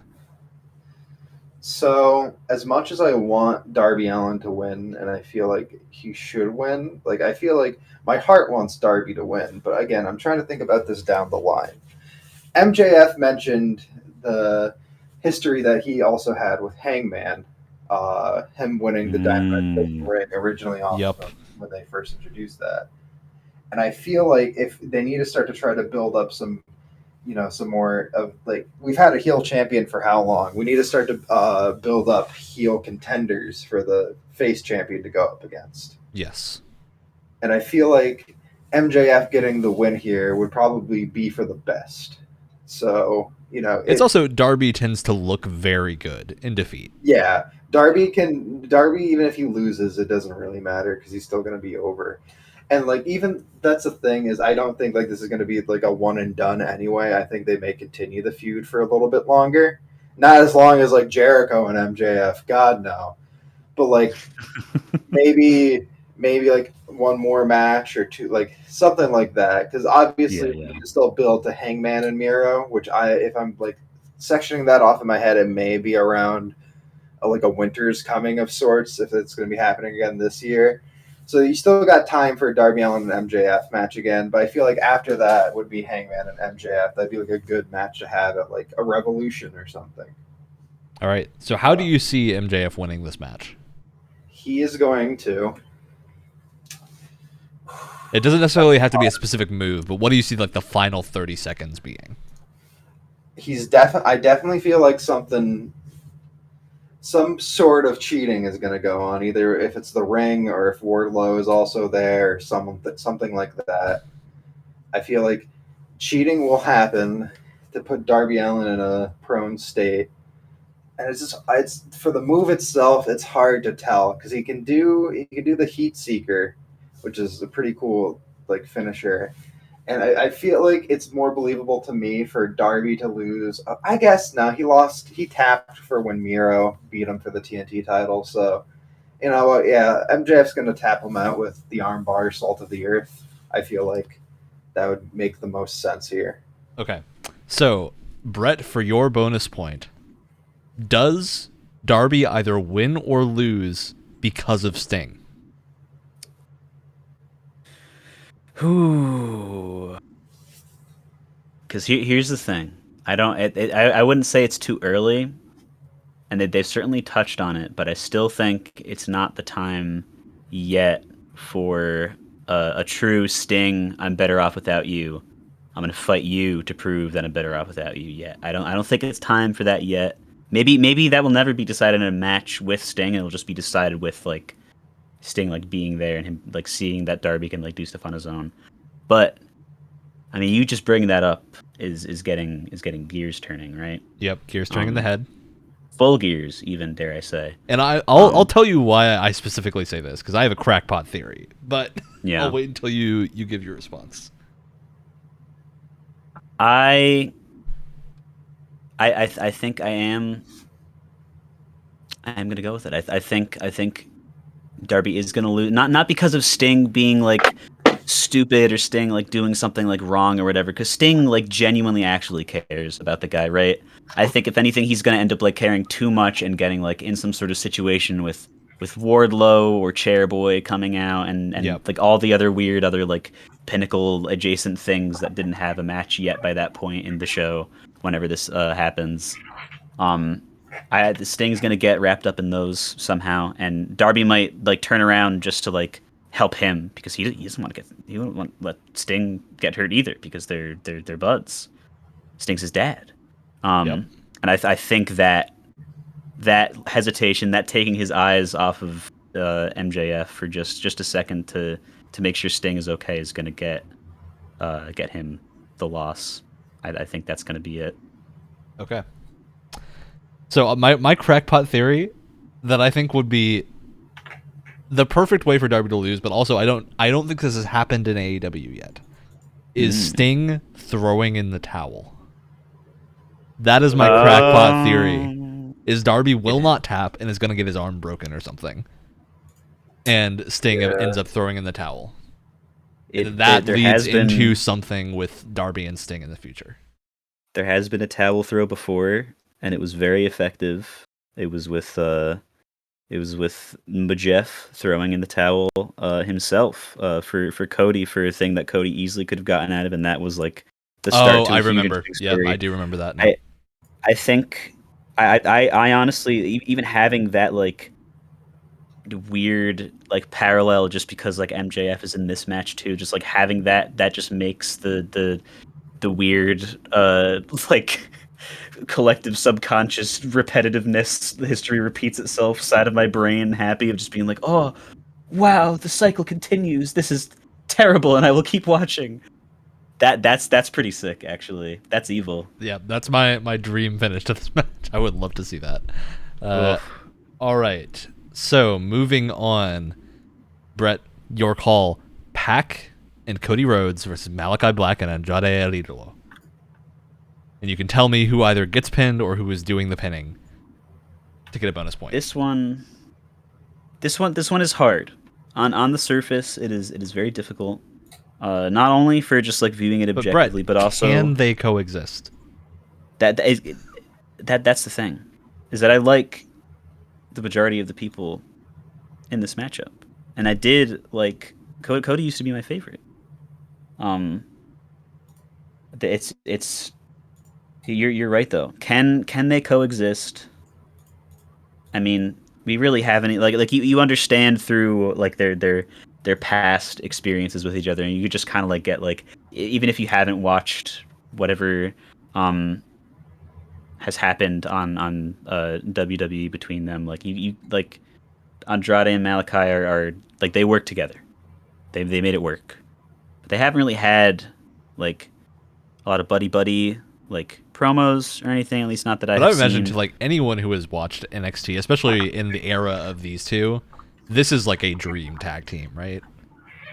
So as much as I want Darby Allin to win, and I feel like he should win, like I feel like my heart wants Darby to win, but again, I'm trying to think about this down the line. MJF mentioned the history that he also had with Hangman, him winning the Dynamite ring originally off Yep. of him when they first introduced that. And I feel like if they need to start to try to build up some more of, like, we've had a heel champion for how long? We need to start to build up heel contenders for the face champion to go up against. Yes. And I feel like MJF getting the win here would probably be for the best. So, It's also Darby tends to look very good in defeat. yeah, Darby, even if he loses, it doesn't really matter because he's still going to be over. And like, even that's the thing, is I don't think like this is going to be like a one and done anyway. I think they may continue the feud for a little bit longer. Not as long as like Jericho and MJF, God no. But like maybe like one more match or two, like something like that. Because obviously we need to still build to Hangman and Miro, which if I'm like sectioning that off in my head, it may be around like a winter's coming of sorts if it's going to be happening again this year. So you still got time for Darby Allin and MJF match again, but I feel like after that would be Hangman and MJF. That'd be like a good match to have at like a Revolution or something. All right. So how do you see MJF winning this match? He is going to. It doesn't necessarily have to be a specific move, but what do you see like the final 30 seconds being? I definitely feel like some sort of cheating is going to go on, either if it's the ring or if Wardlow is also there, or something like that. I feel like cheating will happen to put Darby Allin in a prone state, and it's for the move itself. It's hard to tell because he can do the Heat Seeker, which is a pretty cool like finisher. And I feel like it's more believable to me for Darby to lose. I guess no, he lost. He tapped for when Miro beat him for the TNT title. So, you know what? Yeah, MJF's going to tap him out with the armbar, Salt of the Earth. I feel like that would make the most sense here. Okay. So, Brett, for your bonus point, does Darby either win or lose because of Sting? Who? Because here's the thing. I wouldn't say it's too early, and they've certainly touched on it, but I still think it's not the time yet for a true Sting. I'm better off without you. I'm gonna fight you to prove that I'm better off without you. Yet I don't think it's time for that yet. Maybe that will never be decided in a match with Sting. It'll just be decided with like Sting like being there and him like seeing that Darby can like do stuff on his own. But I mean, you just bringing that up is getting gears turning, right? Yep, gears turning in the head. Full gears, even, dare I say. And I'll tell you why I specifically say this, because I have a crackpot theory. But Yeah. I'll wait until you give your response. I think I'm gonna go with it. I think Darby is gonna lose, not because of Sting being like stupid or Sting like doing something like wrong or whatever, because Sting like genuinely actually cares about the guy, right? I think if anything, he's gonna end up like caring too much and getting like in some sort of situation with Wardlow or Chairboy coming out and Yep. like all the other weird other like Pinnacle adjacent things that didn't have a match yet by that point in the show whenever this happens. Sting's gonna get wrapped up in those somehow, and Darby might like turn around just to like help him because he doesn't want to he wouldn't want to let Sting get hurt either because they're buds. Sting's his dad. And I think that hesitation, that taking his eyes off of MJF for just a second to make sure Sting is okay is going to get him the loss. I think that's going to be it. Okay. So my crackpot theory that I think would be the perfect way for Darby to lose, but also I don't think this has happened in AEW yet, is Sting throwing in the towel. That is my crackpot theory. Is Darby will not tap and is going to get his arm broken or something, and Sting ends up throwing in the towel. That leads into something with Darby and Sting in the future. There has been a towel throw before, and it was very effective. It was with Majeff throwing in the towel himself for Cody for a thing that Cody easily could have gotten out of, and that was like the start to a remember. huge Yeah, I do remember that now. I think I honestly, even having that like weird like parallel just because like MJF is in this match too, just like having that just makes the weird like collective subconscious repetitiveness, the history repeats itself side of my brain happy of just being like, oh wow, the cycle continues, this is terrible and I will keep watching. That's pretty sick, actually. That's evil. Yeah, that's my dream finish to this match. I would love to see that. All right, so moving on, Brett, your call: Pac and Cody Rhodes versus Malachi Black and Andrade El Idolo. And you can tell me who either gets pinned or who is doing the pinning to get a bonus point. This one is hard. On the surface, it is very difficult. Not only for just like viewing it objectively, but also can they coexist? That's the thing, is that I like the majority of the people in this matchup, and I did like Cody used to be my favorite. It's you're right though. Can they coexist? I mean, we really have any like you understand through like their past experiences with each other, and you just kind of like get like, even if you haven't watched whatever has happened on WWE between them, like you like Andrade and Malachi are like, they work together. They made it work, but they haven't really had like a lot of buddy like promos or anything, at least not that I've seen. But I imagine to like anyone who has watched NXT, especially in the era of these two, this is like a dream tag team, right?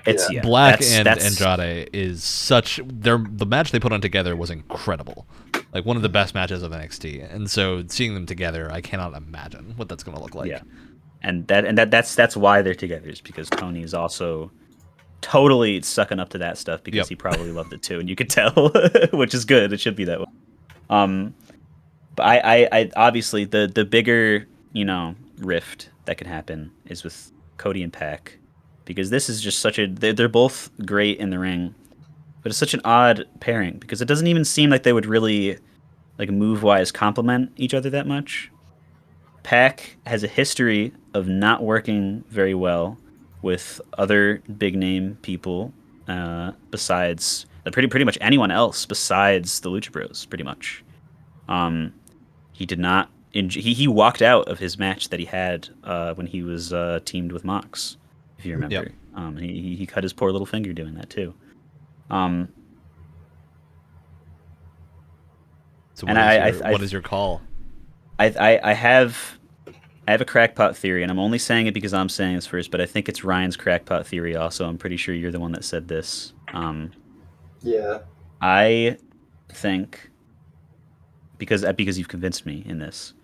It's Black and Andrade is such. The match they put on together was incredible, like one of the best matches of NXT. And so seeing them together, I cannot imagine what that's going to look like. Yeah, and that's why they're together, is because Tony is also totally sucking up to that stuff because he probably loved it too, and you could tell, which is good. It should be that way. But I obviously the bigger rift that could happen is with Cody and Pac, because this is just such a they're both great in the ring, but it's such an odd pairing because it doesn't even seem like they would really like move wise complement each other that much. Pac has a history of not working very well with other big name people, besides pretty much anyone else besides the Lucha Bros. Pretty much, he did not. He walked out of his match that he had when he was teamed with Mox, if you remember. Yep. He cut his poor little finger doing that too. So what is your call? I have a crackpot theory, and I'm only saying it because I'm saying this first, but I think it's Ryan's crackpot theory also. I'm pretty sure you're the one that said this. Yeah. I think, because you've convinced me in this,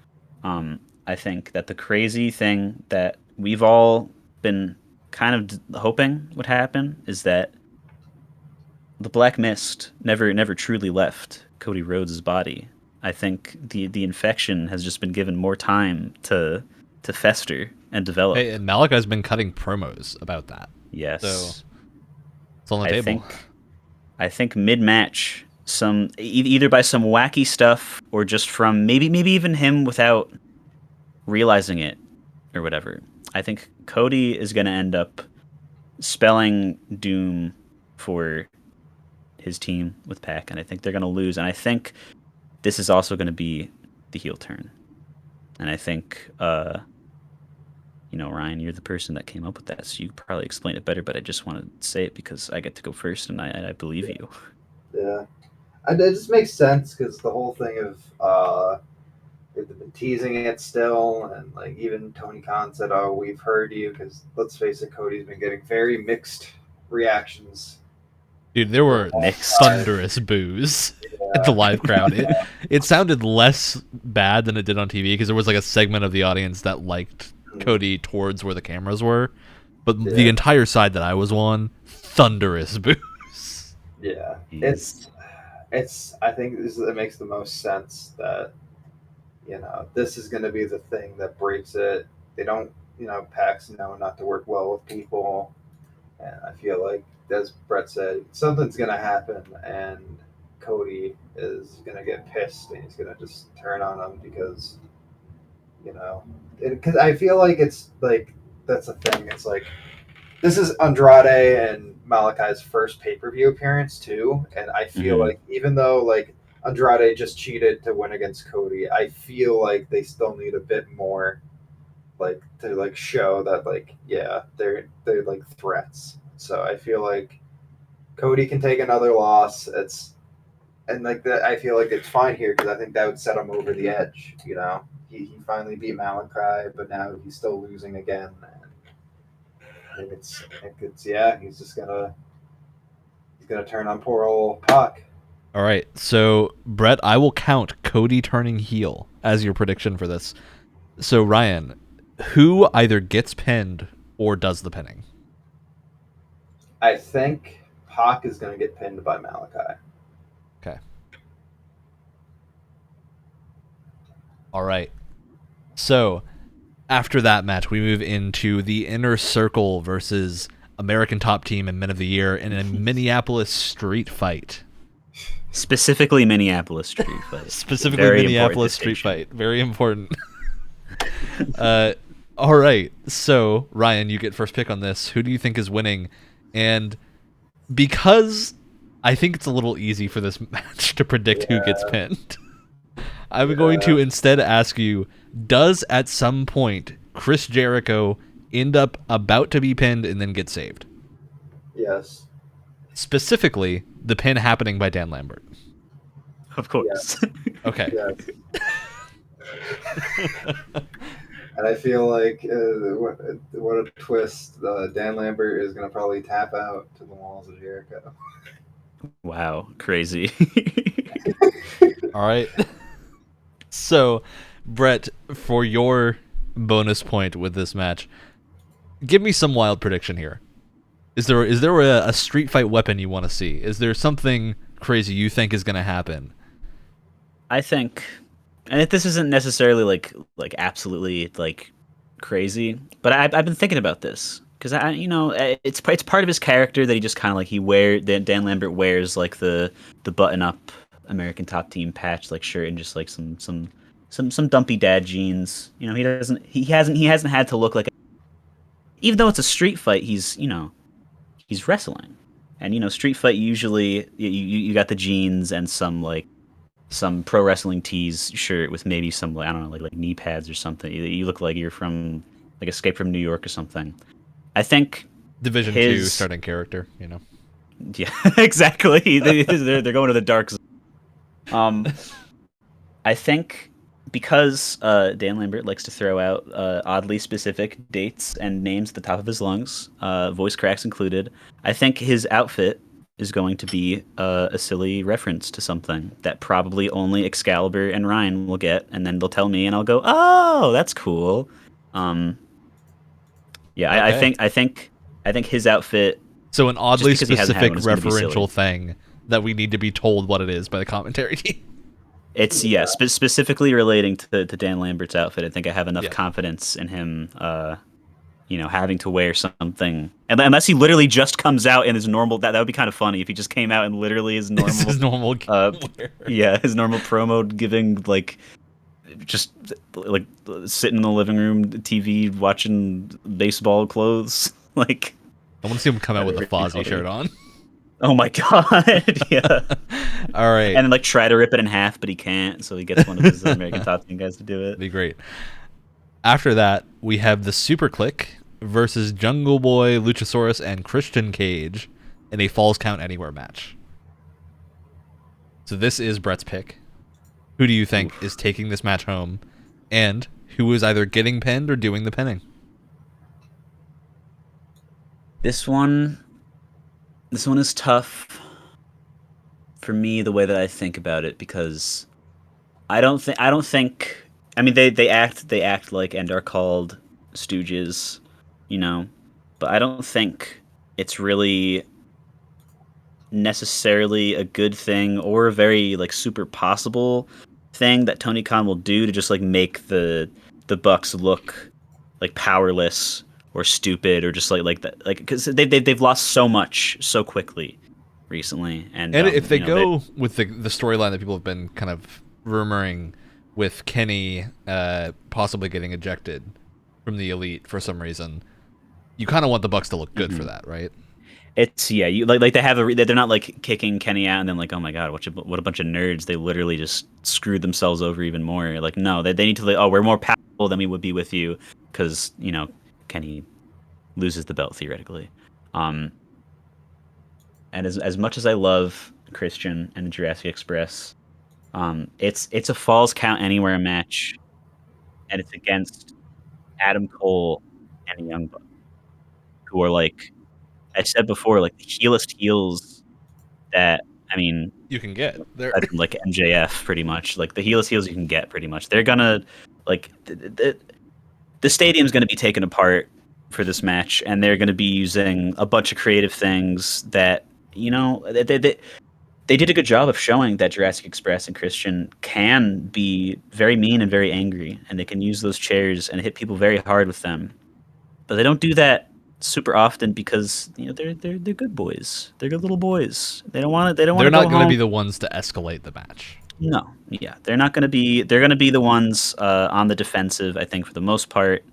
I think that the crazy thing that we've all been kind of hoping would happen is that the Black Mist never truly left Cody Rhodes' body. I think the infection has just been given more time to fester and develop. Hey, and Malachi's been cutting promos about that. Yes. So it's on the table. I think mid-match, either by some wacky stuff or just from maybe even him without realizing it or whatever, I think Cody is going to end up spelling doom for his team with Pac, and I think they're going to lose. And I think this is also going to be the heel turn. And I think, Ryan, you're the person that came up with that, so you probably explain it better. But I just want to say it because I get to go first, and I believe you. Yeah, it just makes sense because the whole thing of they've been teasing it still, and like even Tony Khan said, "Oh, we've heard you." Because let's face it, Cody's been getting very mixed reactions. Dude, there were Mixed. thunderous boos at the live crowd. It sounded less bad than it did on TV because there was like a segment of the audience that liked Cody towards where the cameras were, but the entire side that I was on, thunderous boos. Yeah, it's. I think it makes the most sense that this is going to be the thing that breaks it. They don't, Pac's know not to work well with people, and I feel like, as Brett said, something's going to happen, and Cody is going to get pissed, and he's going to just turn on him because, because I feel like it's like that's the thing. It's like this is Andrade and Malachi's first pay-per-view appearance too, and I feel like even though like Andrade just cheated to win against Cody, I feel like they still need a bit more, like to like show that like they're like threats. So I feel like Cody can take another loss. And like that, I feel like it's fine here because I think that would set him over the edge. He finally beat Malachi, but now he's still losing again. I think he's gonna turn on poor old Pac. All right, so Brett, I will count Cody turning heel as your prediction for this. So Ryan, who either gets pinned or does the pinning? I think Pac is gonna get pinned by Malachi. Okay. All right. So after that match, we move into the Inner Circle versus American Top Team and Men of the Year in a Minneapolis street fight. Specifically Minneapolis street fight. Specifically very Minneapolis street fight. Very important. All right. So, Ryan, you get first pick on this. Who do you think is winning? And because I think it's a little easy for this match to predict who gets pinned, I'm going to instead ask you, does at some point Chris Jericho end up about to be pinned and then get saved? Yes. Specifically, the pin happening by Dan Lambert. Of course. Yes. Okay. Yes. And I feel like what a twist. Dan Lambert is going to probably tap out to the walls of Jericho. Wow, crazy. All right. So, Brett, for your bonus point with this match, give me some wild prediction here. Is there a street fight weapon you want to see? Is there something crazy you think is going to happen? I think, and this isn't necessarily like absolutely like crazy, but I've been thinking about this because it's part of his character that he just kind of like Dan Lambert wears like the button up American Top Team patch like shirt and just like some dumpy dad jeans. He hasn't had to look like even though it's a street fight, he's wrestling. And street fight usually you got the jeans and some pro wrestling tees shirt with maybe some I don't know like knee pads or something. You look like you're from like Escape from New York or something. I think Division 2 starting character, Yeah, exactly. They're going to the dark zone. I think because Dan Lambert likes to throw out oddly specific dates and names at the top of his lungs, voice cracks included, I think his outfit is going to be a silly reference to something that probably only Excalibur and Ryan will get, and then they'll tell me, and I'll go, "Oh, that's cool." Okay. I think his outfit. So an oddly specific referential thing that we need to be told what it is by the commentary team. It's specifically relating to Dan Lambert's outfit. I think I have enough confidence in him, having to wear something, and unless he literally just comes out in his normal. That would be kind of funny if he just came out in literally his normal. His normal. His normal promo giving just sitting in the living room TV watching baseball clothes I want to see him come out with a Fozzy shirt on. Oh my god! Yeah. All right. And then like try to rip it in half, but he can't, so he gets one of his American Top Team guys to do it. Be great. After that, we have the Super Click versus Jungle Boy, Luchasaurus, and Christian Cage in a Falls Count Anywhere match. So this is Brett's pick. Who do you think is taking this match home, and who is either getting pinned or doing the pinning? This one is tough for me the way that I think about it, because I don't think I mean they act like and are called stooges, you know, but I don't think it's really necessarily a good thing or a very like super possible thing that Tony Khan will do to just like make the Bucks look like powerless or stupid or just like that, like because they've lost so much so quickly recently. And if they go with the storyline that people have been kind of rumoring with Kenny possibly getting ejected from the Elite for some reason, you kind of want the Bucks to look good for that, right? It's you like they have they're not like kicking Kenny out and then like, oh my god, what a bunch of nerds. They literally just screwed themselves over even more. Like, no, they need to like, oh, we're more powerful than we would be with you because Kenny loses the belt theoretically. And as much as I love Christian and the Jurassic Express, it's a Falls Count Anywhere match, and it's against Adam Cole and the Young Bucks, who are like I said before, like the heelest heels that you can get there, like MJF, pretty much like the heelest heels you can get. Pretty much, they're gonna like the stadium's gonna be taken apart for this match, and they're gonna be using a bunch of creative things that they did a good job of showing that Jurassic Express and Christian can be very mean and very angry, and they can use those chairs and hit people very hard with them, but they don't do that super often because they're good boys. They're good little boys. They don't want to. They're not going to be the ones to escalate the match. No, yeah, they're not going to be. They're going to be the ones on the defensive, I think, for the most part.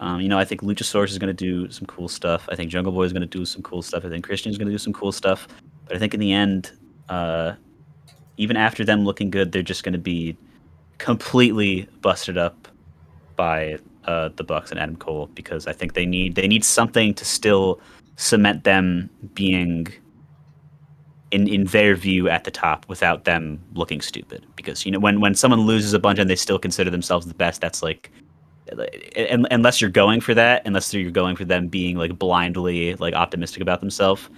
I think Luchasaurus is going to do some cool stuff. I think Jungle Boy is going to do some cool stuff. I think Christian is going to do some cool stuff. But I think in the end, even after them looking good, they're just going to be completely busted up by the Bucks and Adam Cole, because I think they need something to still cement them being in their view at the top without them looking stupid. Because when someone loses a bunch and they still consider themselves the best, that's like unless you're going for that, unless you're going for them being like blindly like optimistic about themselves,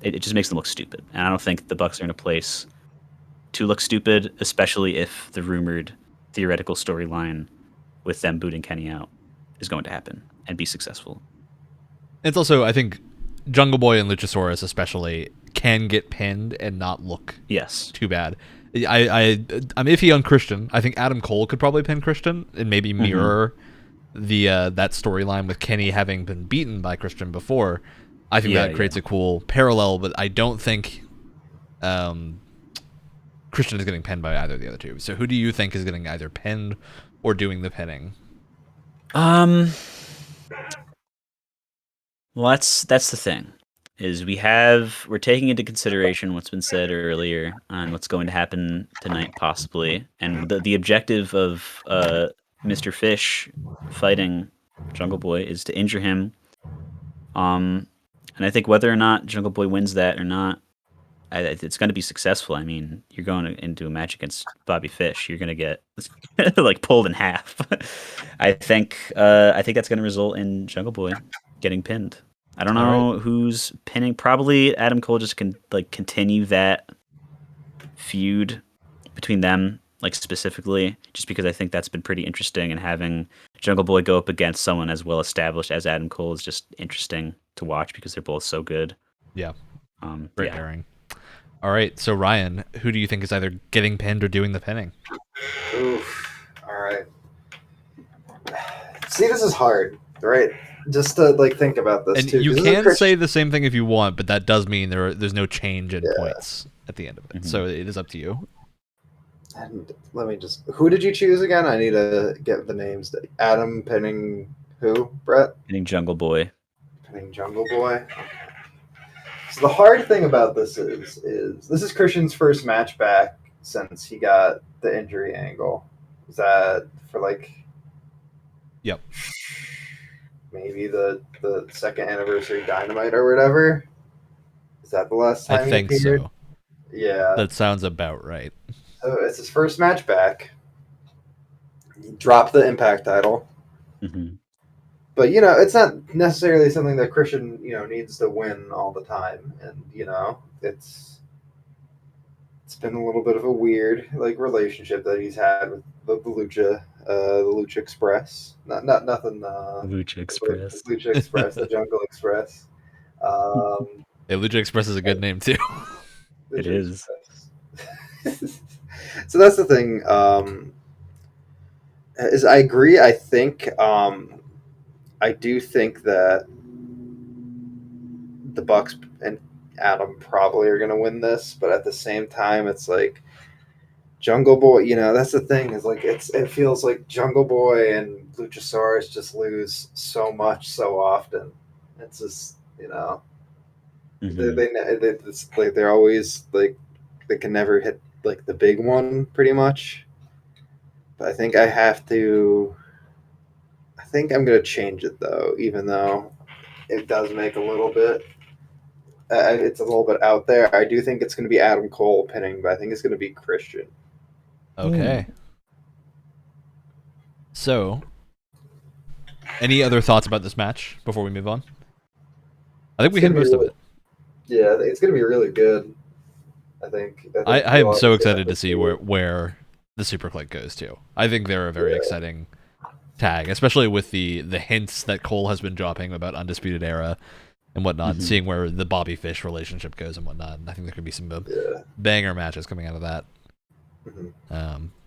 it just makes them look stupid. And I don't think the Bucks are in a place to look stupid, especially if the rumored theoretical storyline with them booting Kenny out is going to happen and be successful. It's also, I think, Jungle Boy and Luchasaurus especially can get pinned and not look too bad. I'm iffy on Christian. I think Adam Cole could probably pin Christian and maybe mirror the that storyline with Kenny having been beaten by Christian before. I think that creates a cool parallel, but I don't think Christian is getting pinned by either of the other two. So who do you think is getting either pinned or doing the pinning? Well, that's the thing, is we're taking into consideration what's been said earlier on what's going to happen tonight possibly, and the objective of Mr. Fish fighting Jungle Boy is to injure him. And I think whether or not Jungle Boy wins that or not, it's going to be successful. I mean, you're going into a match against Bobby Fish. You're going to get like pulled in half. I think that's going to result in Jungle Boy getting pinned. I don't know who's pinning. Probably Adam Cole just can like continue that feud between them, like specifically, just because I think that's been pretty interesting. And having Jungle Boy go up against someone as well established as Adam Cole is just interesting to watch because they're both so good. Yeah. Great pairing. All right, so Ryan, who do you think is either getting pinned or doing the pinning? Oof. All right. See, this is hard, right? Just to like think about this and too. You can say the same thing if you want, but that does mean there's no change in points at the end of it. So it is up to you. And let me just. Who did you choose again? I need to get the names. Adam pinning who? Brett? Pinning Jungle Boy. Pinning Jungle Boy. Okay. So the hard thing about this is this is Christian's first match back since he got the injury angle. Is that for like? Yep. Maybe the second anniversary Dynamite or whatever. Is that the last time I think he appeared? so. Yeah. That sounds about right. So it's his first match back. He dropped the Impact title. Mm-hmm. But, you know, it's not necessarily something that Christian, you know, needs to win all the time. And, you know, it's been a little bit of a weird, like, relationship that he's had with the Lucha Express. Nothing. Lucha Express. Lucha Express, the Jungle Express. Hey, Lucha Express is a good name too. It is. So that's the thing. Is I agree. I think I do think that the Bucks and Adam probably are going to win this, but at the same time, it's like Jungle Boy. You know, that's the thing. Is like it feels like Jungle Boy and Luchasaurus just lose so much so often. It's just, you know. Mm-hmm. It's like they're always like they can never hit like the big one pretty much. But I think I'm gonna change it though, even though it does make a little bit. It's a little bit out there. I do think it's gonna be Adam Cole pinning, but I think it's gonna be Christian. Okay. So, any other thoughts about this match before we move on? I think we hit most of it. Yeah, it's gonna be really good. I think I am so excited to see where the Super Click goes to. I think they're a very exciting tag, especially with the hints that Cole has been dropping about Undisputed Era and whatnot, seeing where the Bobby Fish relationship goes and whatnot. I think there could be some banger matches coming out of that.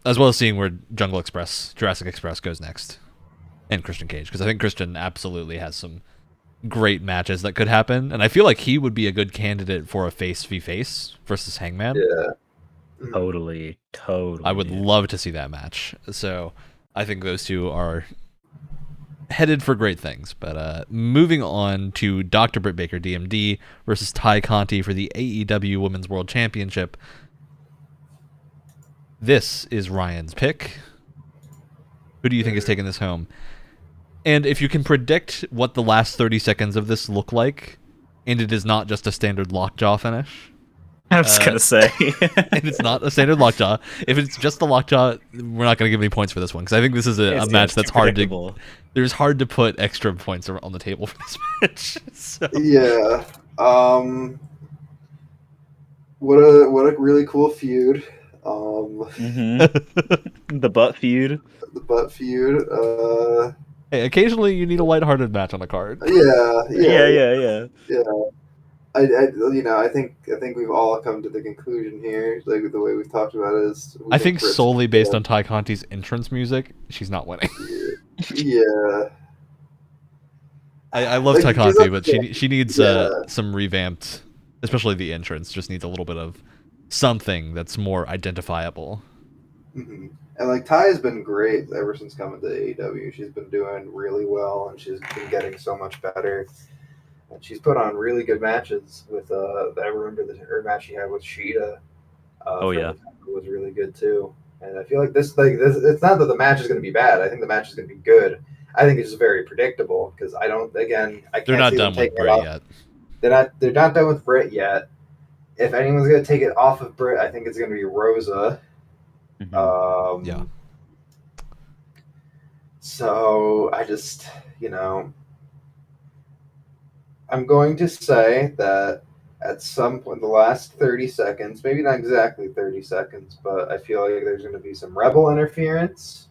As well as seeing where Jurassic Express goes next, and Christian Cage, because I think Christian absolutely has some great matches that could happen, and I feel like he would be a good candidate for a face v face versus Hangman. Yeah, Totally. I would love to see that match. So I think those two are headed for great things. But moving on to Dr. Britt Baker, DMD, versus Ty Conte for the AEW Women's World Championship. This is Ryan's pick. Who do you think is taking this home? And if you can predict what the last 30 seconds of this look like, and it is not just a standard lockjaw finish. I was going to say. And it's not a standard lockjaw. If it's just the lockjaw, we're not going to give any points for this one, because I think this is a match that's hard to... There's hard to put extra points on the table for this match. So. Yeah. What a really cool feud. The butt feud. The butt feud. Hey, occasionally you need a lighthearted match on the card. Yeah. I think we've all come to the conclusion here, like the way we've talked about it is. I think solely based on Ty Conti's entrance music, she's not winning. Yeah. I love Ty Conti, but she needs some revamped, especially the entrance. Just needs a little bit of something that's more identifiable. Mm-hmm. And like Ty has been great ever since coming to AEW. She's been doing really well, and she's been getting so much better. And she's put on really good matches with. I remember her match she had with Sheeta. Was really good too. And I feel like this. It's not that the match is going to be bad. I think the match is going to be good. I think it's just very predictable because I don't. Again, I can't. They're not see done them with Britt yet. They're not done with Britt yet. If anyone's going to take it off of Britt, I think it's going to be Rosa. Yeah. So I just, I'm going to say that at some point, the last 30 seconds, maybe not exactly 30 seconds, but I feel like there's going to be some Rebel interference.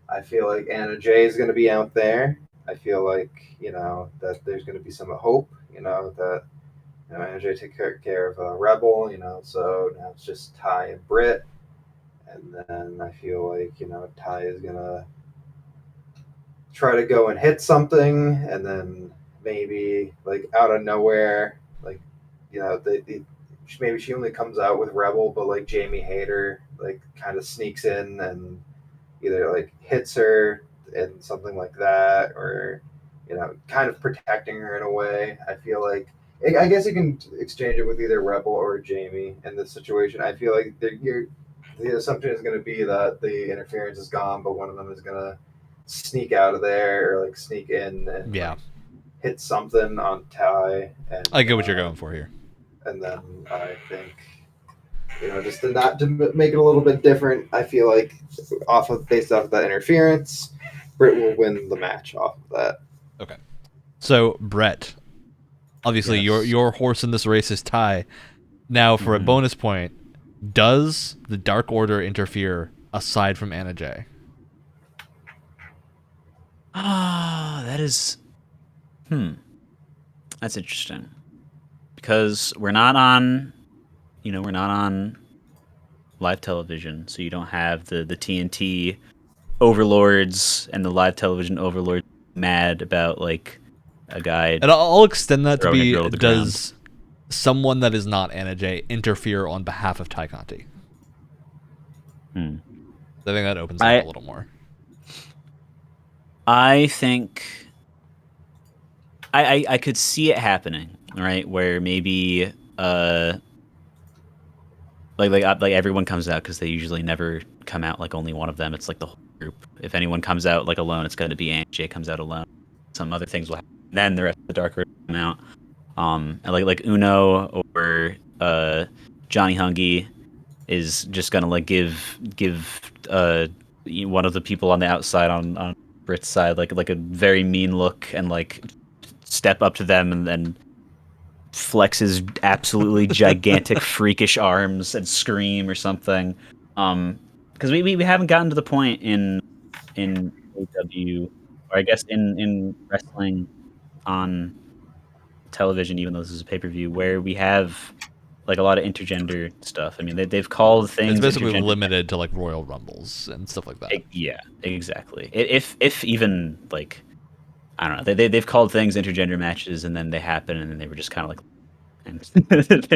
I feel like Anna Jay is going to be out there. I feel like, that there's going to be some hope, that Anna Jay take care of Rebel, so now it's just Ty and Britt. And then I feel like, Ty is going to try to go and hit something, and then maybe, like, out of nowhere, like, maybe she only comes out with Rebel, but, like, Jamie Hayter, like, kind of sneaks in and either, like, hits her and something like that, or kind of protecting her in a way. I feel like I guess you can exchange it with either Rebel or Jamie in this situation. I feel like the assumption is going to be that the interference is gone, but one of them is going to sneak out of there or like sneak in and hit something on Ty. And I get what you're going for here. And then I think, just to make it a little bit different, I feel like based off of that interference, Britt will win the match off of that. Okay. So, Brett, obviously your horse in this race is Ty. Now, for a bonus point, does the Dark Order interfere aside from Anna Jay? That is... That's interesting. Because we're not on live television, so you don't have the TNT overlords and the live television overlords mad about like a guy. And I'll extend that to be, does someone that is not Anna Jay interfere on behalf of Ty Conte? I think that opens up a little more. I think I could see it happening, right? Where maybe like everyone comes out, because they usually never come out like only one of them. It's like the whole group. If anyone comes out like alone, it's going to be Anna Jay comes out alone. Some other things will happen. Then the rest of the Dark Order come out. And like Uno or Johnny Hungy is just gonna like give one of the people on the outside on Britt's side like a very mean look and like step up to them and then flex his absolutely gigantic freakish arms and scream or something. Because we haven't gotten to the point in AEW, or I guess in wrestling on television, even though this is a pay-per-view, where we have like a lot of intergender stuff. I mean, they've called things. It's basically limited to like Royal Rumbles and stuff like that. Yeah, exactly. If even like, I don't know, they've called things intergender matches, and then they happen, and then they were just kind of like. It's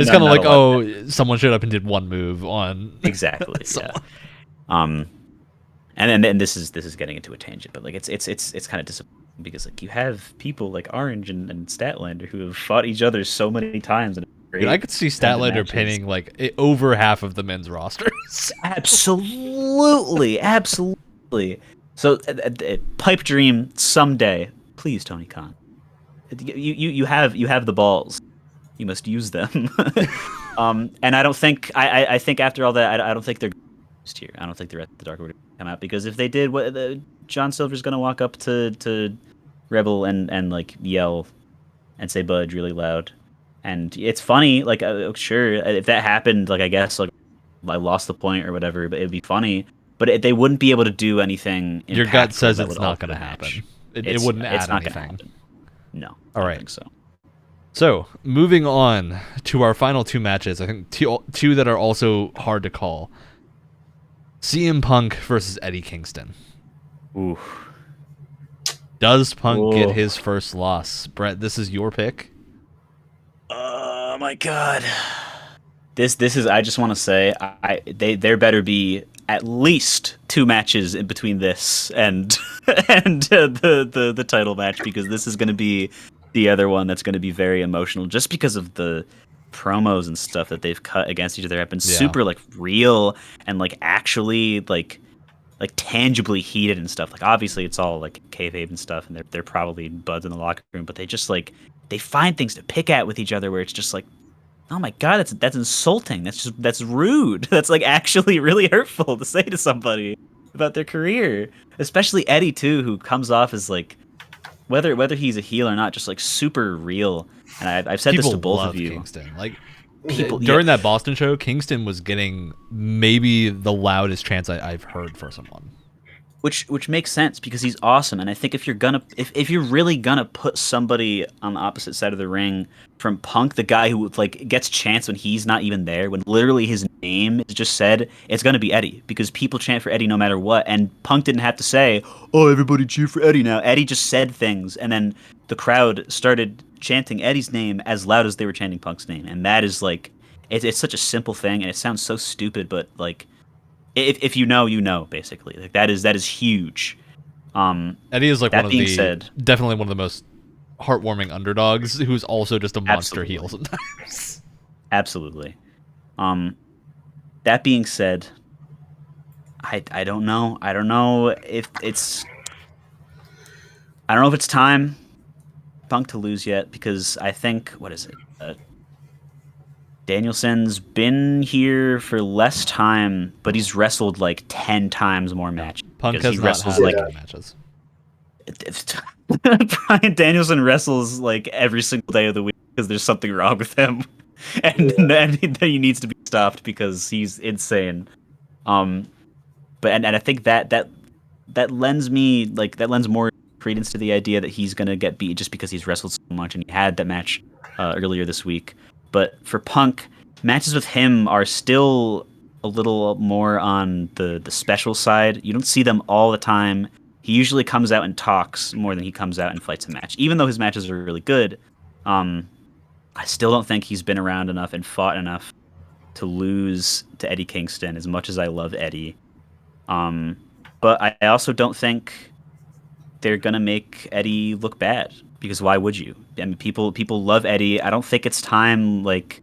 kind of like, someone showed up and did one move on. Exactly. Yeah. And then this is getting into a tangent, but like it's kind of disappointing because like you have people like Orange and Statlander who have fought each other so many times. And I could see Statlander pinning like over half of the men's rosters. Absolutely. So, pipe dream someday, please, Tony Khan. You have the balls. You must use them. And I don't think I think after all that, I don't think they're here. I don't think the rest of the Dark Order come out, because if they did, John Silver's gonna walk up to Rebel and like yell and say "Budge" really loud. And it's funny, like sure, if that happened, like I guess like I lost the point or whatever, but it'd be funny. But they wouldn't be able to do anything. Your gut says it's not going to happen. It wouldn't add not anything. Happen. No. All right. I think so. So moving on to our final two matches, I think two that are also hard to call. CM Punk versus Eddie Kingston. Ooh. Does Punk get his first loss? Brett, this is your pick. Oh my God. This is. I just want to say, there better be at least two matches in between this and the title match, because this is going to be the other one that's going to be very emotional, just because of the promos and stuff that they've cut against each other have been super like real and like actually like tangibly heated and stuff. Like obviously it's all like kayfabe and stuff, and they're probably buds in the locker room, but they just like they find things to pick at with each other where it's just like, oh my God, that's insulting. That's rude. That's like actually really hurtful to say to somebody about their career, especially Eddie too, who comes off as like whether he's a heel or not, just like super real. And I've said People this to both love of you. Kingston. Like during that Boston show, Kingston was getting maybe the loudest chants I've heard for someone. Which makes sense, because he's awesome, and I think if you're really gonna put somebody on the opposite side of the ring from Punk, the guy who like gets chants when he's not even there, when literally his name is just said, it's gonna be Eddie, because people chant for Eddie no matter what, and Punk didn't have to say, "Oh, everybody cheer for Eddie now." Eddie just said things, and then the crowd started chanting Eddie's name as loud as they were chanting Punk's name, and that is like, it's such a simple thing, and it sounds so stupid, but like. If you know, you know, basically. Like that is huge. Eddie is like That being said, definitely one of the most heartwarming underdogs who's also just a monster absolutely. heel sometimes. Absolutely. That being said, I don't know. I don't know if it's time Punk to lose yet, because I think, what is it? Danielson's been here for less time, but he's wrestled like 10 times more No, matches Punk because he has not wrestles had like good matches. Brian Danielson wrestles like every single day of the week because there's something wrong with him, and then he needs to be stopped because he's insane. But and I think that lends more credence to the idea that he's gonna get beat just because he's wrestled so much, and he had that match earlier this week. But for Punk, matches with him are still a little more on the special side. You don't see them all the time. He usually comes out and talks more than he comes out and fights a match. Even though his matches are really good, I still don't think he's been around enough and fought enough to lose to Eddie Kingston. As much as I love Eddie, um, but I also don't think they're gonna make Eddie look bad, because why would you? I mean, people love Eddie. I don't think it's time. Like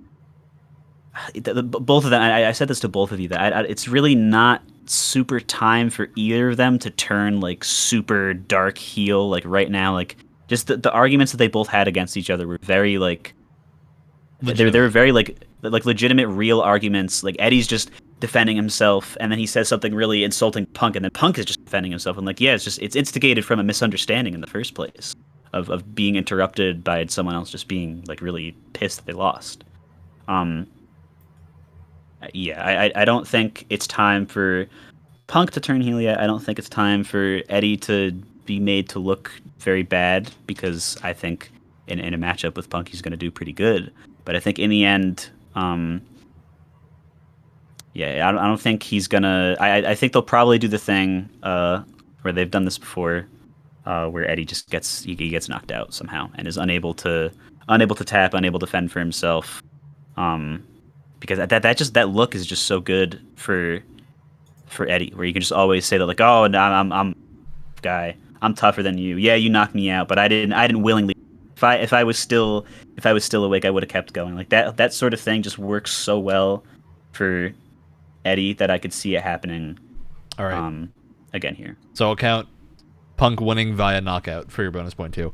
both of them. I said this to both of you that it's really not super time for either of them to turn like super dark heel like right now. Like just the arguments that they both had against each other were very like they were Legitimate. very like legitimate, real arguments. Like Eddie's just defending himself, and then he says something really insulting to Punk, and then Punk is just defending himself. And like, yeah, it's instigated from a misunderstanding in the first place of being interrupted by someone else just being like really pissed that they lost. Um, yeah, I don't think it's time for Punk to turn heel yet. I don't think it's time for Eddie to be made to look very bad, because I think in a matchup with Punk, he's going to do pretty good. But I think in the end, yeah, I don't think he's gonna. I think they'll probably do the thing where they've done this before, where Eddie just he gets knocked out somehow and is unable to tap, unable to fend for himself. Because that look is just so good for Eddie, where you can just always say that like, oh, no, I'm guy, I'm tougher than you. Yeah, you knocked me out, but I didn't willingly. If I was still awake, I would have kept going. Like that sort of thing just works so well for Eddie that I could see it happening. All right. Again here. So I'll count Punk winning via knockout for your bonus point too.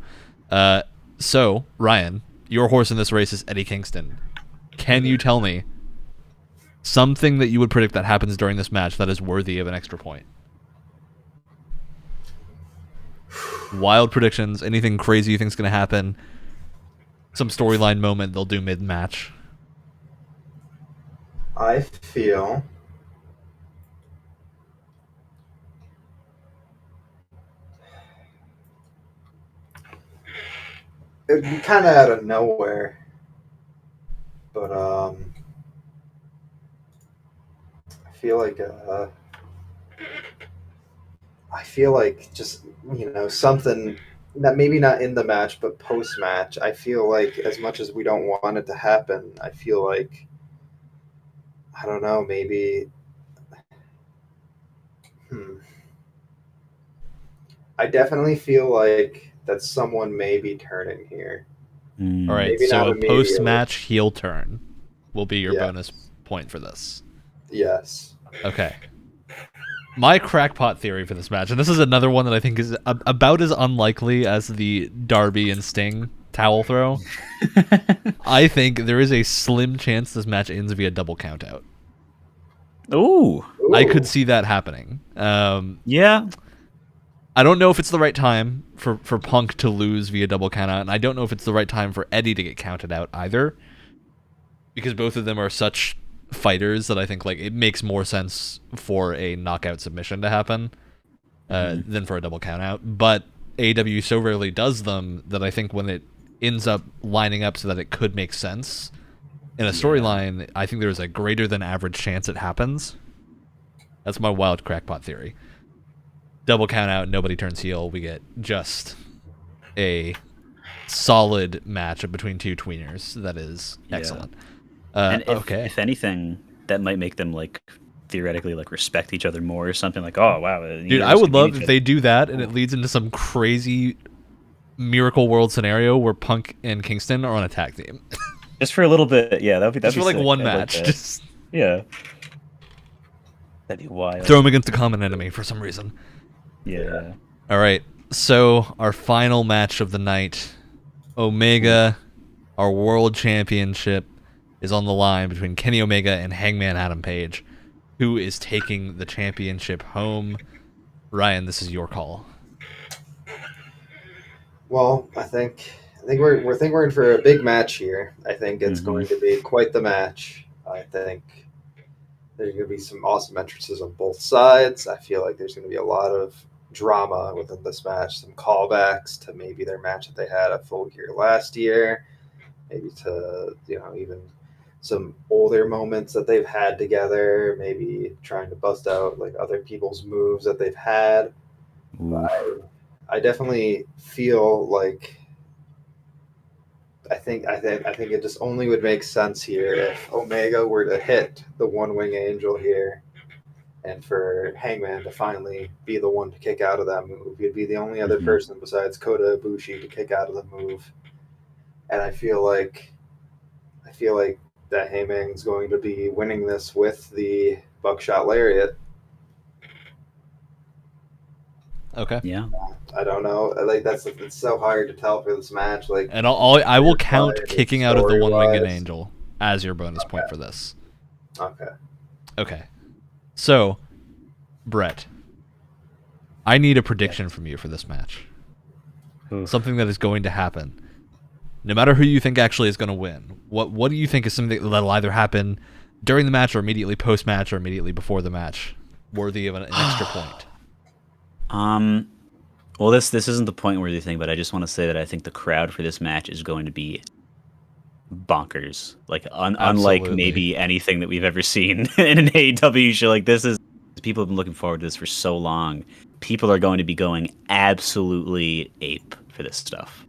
So Ryan, your horse in this race is Eddie Kingston. Can you tell me something that you would predict that happens during this match that is worthy of an extra point? Wild predictions, anything crazy you think is going to happen, some storyline moment they'll do mid-match. I feel it'd be kind of out of nowhere, but I feel like just something that maybe not in the match but post match. I feel like as much as we don't want it to happen, I feel like I don't know, maybe. I definitely feel like that someone may be turning here. All right, Maybe so not a immediately. post-match heel turn will be your Yeah. bonus point for this. Yes. Okay. My crackpot theory for this match, and this is another one that I think is about as unlikely as the Darby and Sting towel throw. I think there is a slim chance this match ends via double countout. Ooh. I could see that happening. Yeah. I don't know if it's the right time for Punk to lose via double countout, and I don't know if it's the right time for Eddie to get counted out either, because both of them are such fighters that I think like it makes more sense for a knockout submission to happen than for a double countout. But AEW so rarely does them that I think when it ends up lining up so that it could make sense in a storyline, I think there's a greater than average chance it happens. That's my wild crackpot theory. Double count out, nobody turns heel. We get just a solid match between two tweeners that is excellent. And Okay. if anything, that might make them like theoretically like respect each other more or something. Like, oh wow, Dude, I would love if they do that and it leads into some crazy Miracle World scenario where Punk and Kingston are on a tag team. Just for a little bit, yeah, that'd Just be for like sick. one I'd like match. that. Just Yeah, that'd be wild. throw them against a common enemy for some reason. Yeah. All right, so our final match of the night, Omega, our world championship, is on the line between Kenny Omega and Hangman Adam Page. Who is taking the championship home? Ryan, this is your call. Well, I think we're in for a big match here. I think it's going to be quite the match. I think there's going to be some awesome entrances on both sides. I feel like there's going to be a lot of drama within this match, some callbacks to maybe their match that they had at Full Gear last year, maybe to even some older moments that they've had together, maybe trying to bust out like other people's moves that they've had. I definitely feel like I think it just only would make sense here if Omega were to hit the One Wing Angel here, and for Hangman to finally be the one to kick out of that move. He'd be the only other person besides Kota Ibushi to kick out of the move, and I feel like that Hangman's going to be winning this with the Buckshot Lariat. Okay. Yeah. I don't know. Like it's so hard to tell for this match. Like, and I will count kicking out of the One Winged story-wise. Angel as your bonus point for this. Okay. So, Brett, I need a prediction from you for this match. Something that is going to happen. No matter who you think actually is going to win. What do you think is something that'll either happen during the match or immediately post-match or immediately before the match worthy of an extra point? Well, this isn't the point worthy thing, but I just want to say that I think the crowd for this match is going to be bonkers. Like unlike maybe anything that we've ever seen in an AEW show. Like people have been looking forward to this for so long. People are going to be going absolutely ape for this stuff.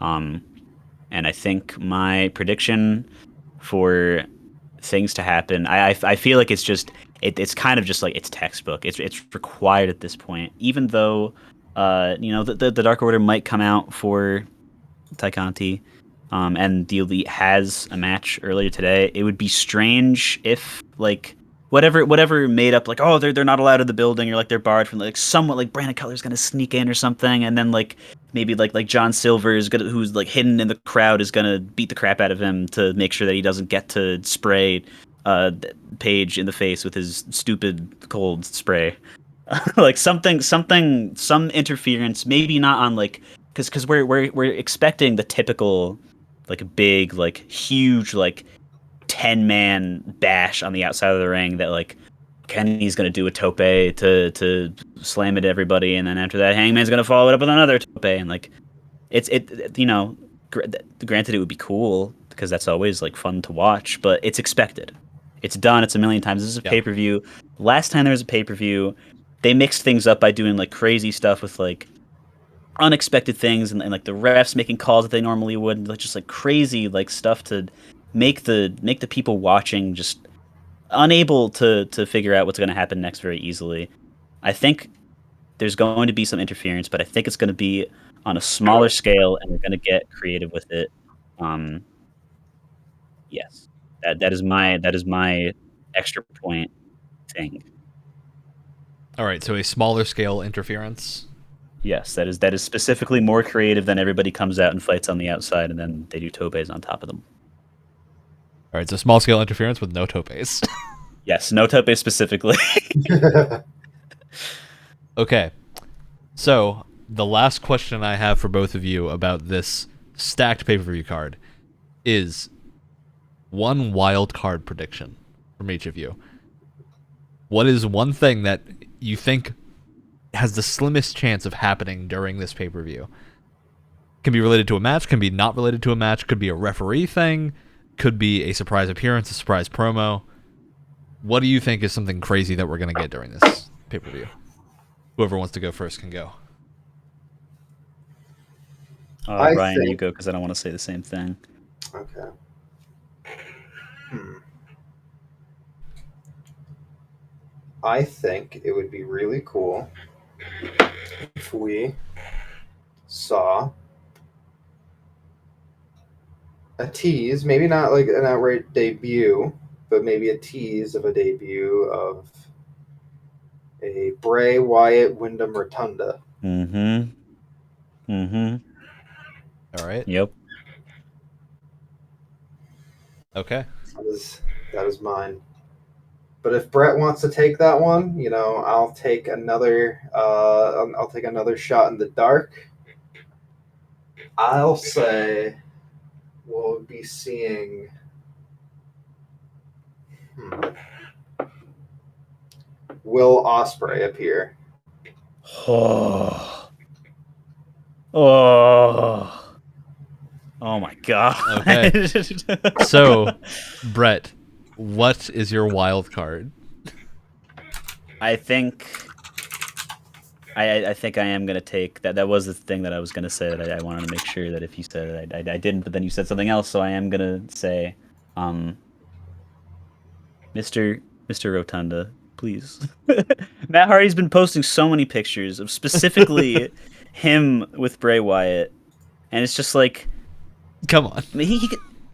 And I think my prediction for things to happen, I feel like it's just it's kind of just like it's textbook. It's required at this point, even though the Dark Order might come out for Conte, and the Elite has a match earlier today. It would be strange if like whatever made up like, oh, they're not allowed in the building, or like they're barred from like somewhat like Brandon Cutler's gonna sneak in or something, and then like maybe like John Silver is gonna, who's like hidden in the crowd, is gonna beat the crap out of him to make sure that he doesn't get to spray Page in the face with his stupid cold spray. Like some interference, maybe not on like because we're expecting the typical like big like huge like 10-man bash on the outside of the ring that like Kenny's gonna do a tope to slam it at everybody, and then after that Hangman's gonna follow it up with another tope, and like granted it would be cool because that's always like fun to watch, but it's expected. It's done. It's a million times. This is a pay-per-view. Last time there was a pay-per-view, they mixed things up by doing like crazy stuff with like unexpected things and like the refs making calls that they normally wouldn't, like just like crazy like stuff to make the people watching just unable to figure out what's going to happen next very easily. I think there's going to be some interference, but I think it's going to be on a smaller scale, and we're going to get creative with it. Yes, that is my extra point thing. All right, so a smaller scale interference. Yes, that is specifically more creative than everybody comes out and fights on the outside, and then they do topes on top of them. All right, so small scale interference with no topes. Yes, no topes specifically. Okay, so the last question I have for both of you about this stacked pay-per-view card is one wild card prediction from each of you. What is one thing that you think has the slimmest chance of happening during this pay-per-view? Can be related to a match, can be not related to a match, could be a referee thing, could be a surprise appearance, a surprise promo. What do you think is something crazy that we're going to get during this pay-per-view? Whoever wants to go first can go. Ryan, you go, because I don't want to say the same thing. Okay. I think it would be really cool if we saw a tease, maybe not like an outright debut, but maybe a tease of a debut of a Bray Wyatt Wyndham Rotunda. Mm-hmm. Mm-hmm. All right. Yep. Okay. That is mine. But if Brett wants to take that one, I'll take another. I'll take another shot in the dark. I'll say we'll be seeing. Will Ospreay appear? Oh. Oh. Oh my god. Okay. So, Brett, what is your wild card? I think I am gonna take that. That was the thing that I was gonna say, that I wanted to make sure that if you said it, I didn't, but then you said something else, so I am gonna say, Mr. Rotunda, please. Matt Hardy's been posting so many pictures of specifically him with Bray Wyatt, and it's just like, Come on. I mean,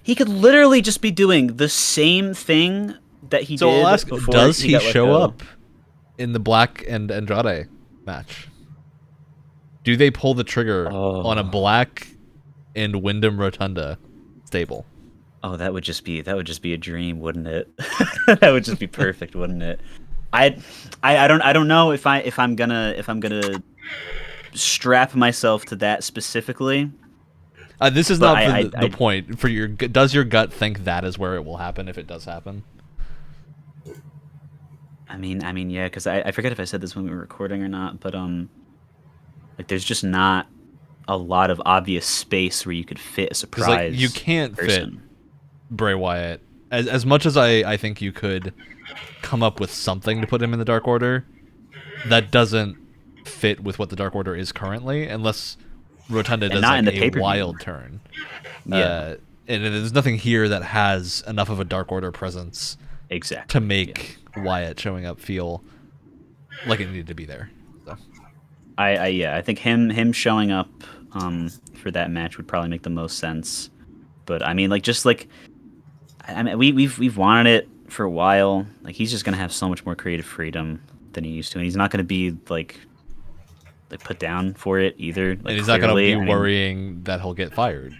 he could literally just be doing the same thing that he So did I'll ask, before does he got let show go. up in the Black and Andrade match? Do they pull the trigger on a Black and Wyndham Rotunda stable? Oh, that would just be a dream, wouldn't it? That would just be perfect, wouldn't it? I don't know if I'm gonna strap myself to that specifically. This is But not the point. Does your gut think that is where it will happen if it does happen? I mean, yeah, because I forget if I said this when we were recording or not, but like there's just not a lot of obvious space where you could fit a surprise. Like, you can't person. fit Bray Wyatt as much as I think you could come up with something to put him in the Dark Order. That doesn't fit with what the Dark Order is currently, unless Rotunda does like a wild turn. Yeah, and there's nothing here that has enough of a Dark Order presence to make Wyatt showing up feel like it needed to be there. So. I think him showing up for that match would probably make the most sense. But I mean, we've wanted it for a while. Like, he's just gonna have so much more creative freedom than he used to, and he's not gonna be like put down for it either. Like, and he's not gonna be worrying that he'll get fired.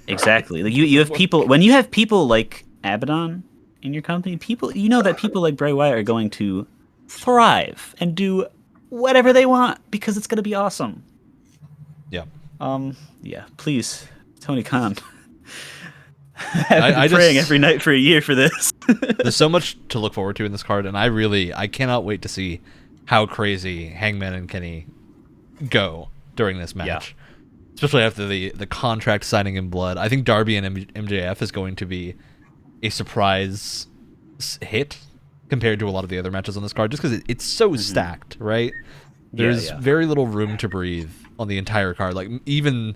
Exactly. Like, you have people, when you have people like Abaddon in your company, that people like Bray Wyatt are going to thrive and do whatever they want because it's gonna be awesome. Yeah. Yeah. Please, Tony Khan. I've been praying every night for a year for this. There's so much to look forward to in this card, and I cannot wait to see how crazy Hangman and Kenny go during this match. Yeah. Especially after the contract signing in blood. I think Darby and MJF is going to be a surprise hit compared to a lot of the other matches on this card, just because it's so stacked, right? There's very little room to breathe on the entire card. Like, even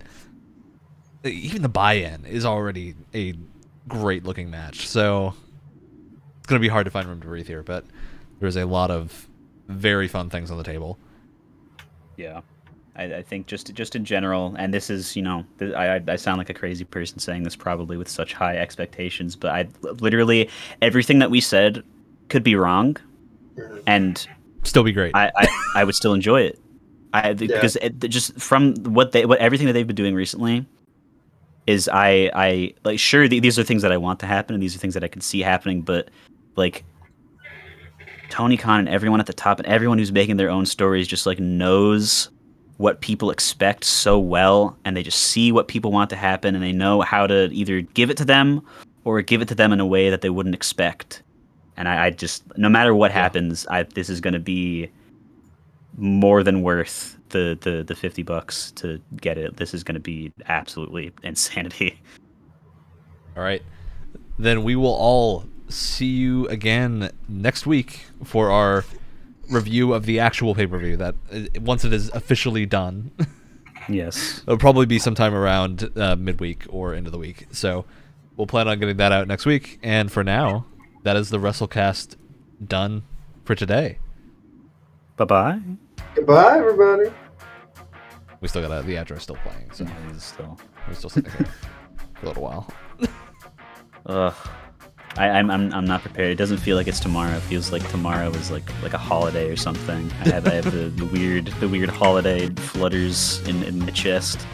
the buy-in is already a great looking match, so it's going to be hard to find room to breathe here, but there's a lot of very fun things on the table. Yeah, I think just in general, and this is, I sound like a crazy person saying this probably with such high expectations, but I literally, everything that we said could be wrong and still be great. I would still enjoy it. Because just from everything that they've been doing recently, is I like, sure, these are things that I want to happen, and these are things that I can see happening, but like, Tony Khan and everyone at the top and everyone who's making their own stories just like knows what people expect so well, and they just see what people want to happen, and they know how to either give it to them or give it to them in a way that they wouldn't expect. And I just, no matter what happens, this is going to be more than worth the $50 to get it. This is going to be absolutely insanity. All right, then we will all see you again next week for our review of the actual pay-per-view, that once it is officially done. Yes, it'll probably be sometime around midweek or end of the week, so we'll plan on getting that out next week. And for now, that is the Wrestlecast done for today. Bye-bye. Goodbye, everybody. We still got the outro still playing, so Yeah, he's still... we're still sitting here for a little while. Ugh. I'm not prepared. It doesn't feel like it's tomorrow. It feels like tomorrow is like a holiday or something. I have the weird holiday flutters in my chest.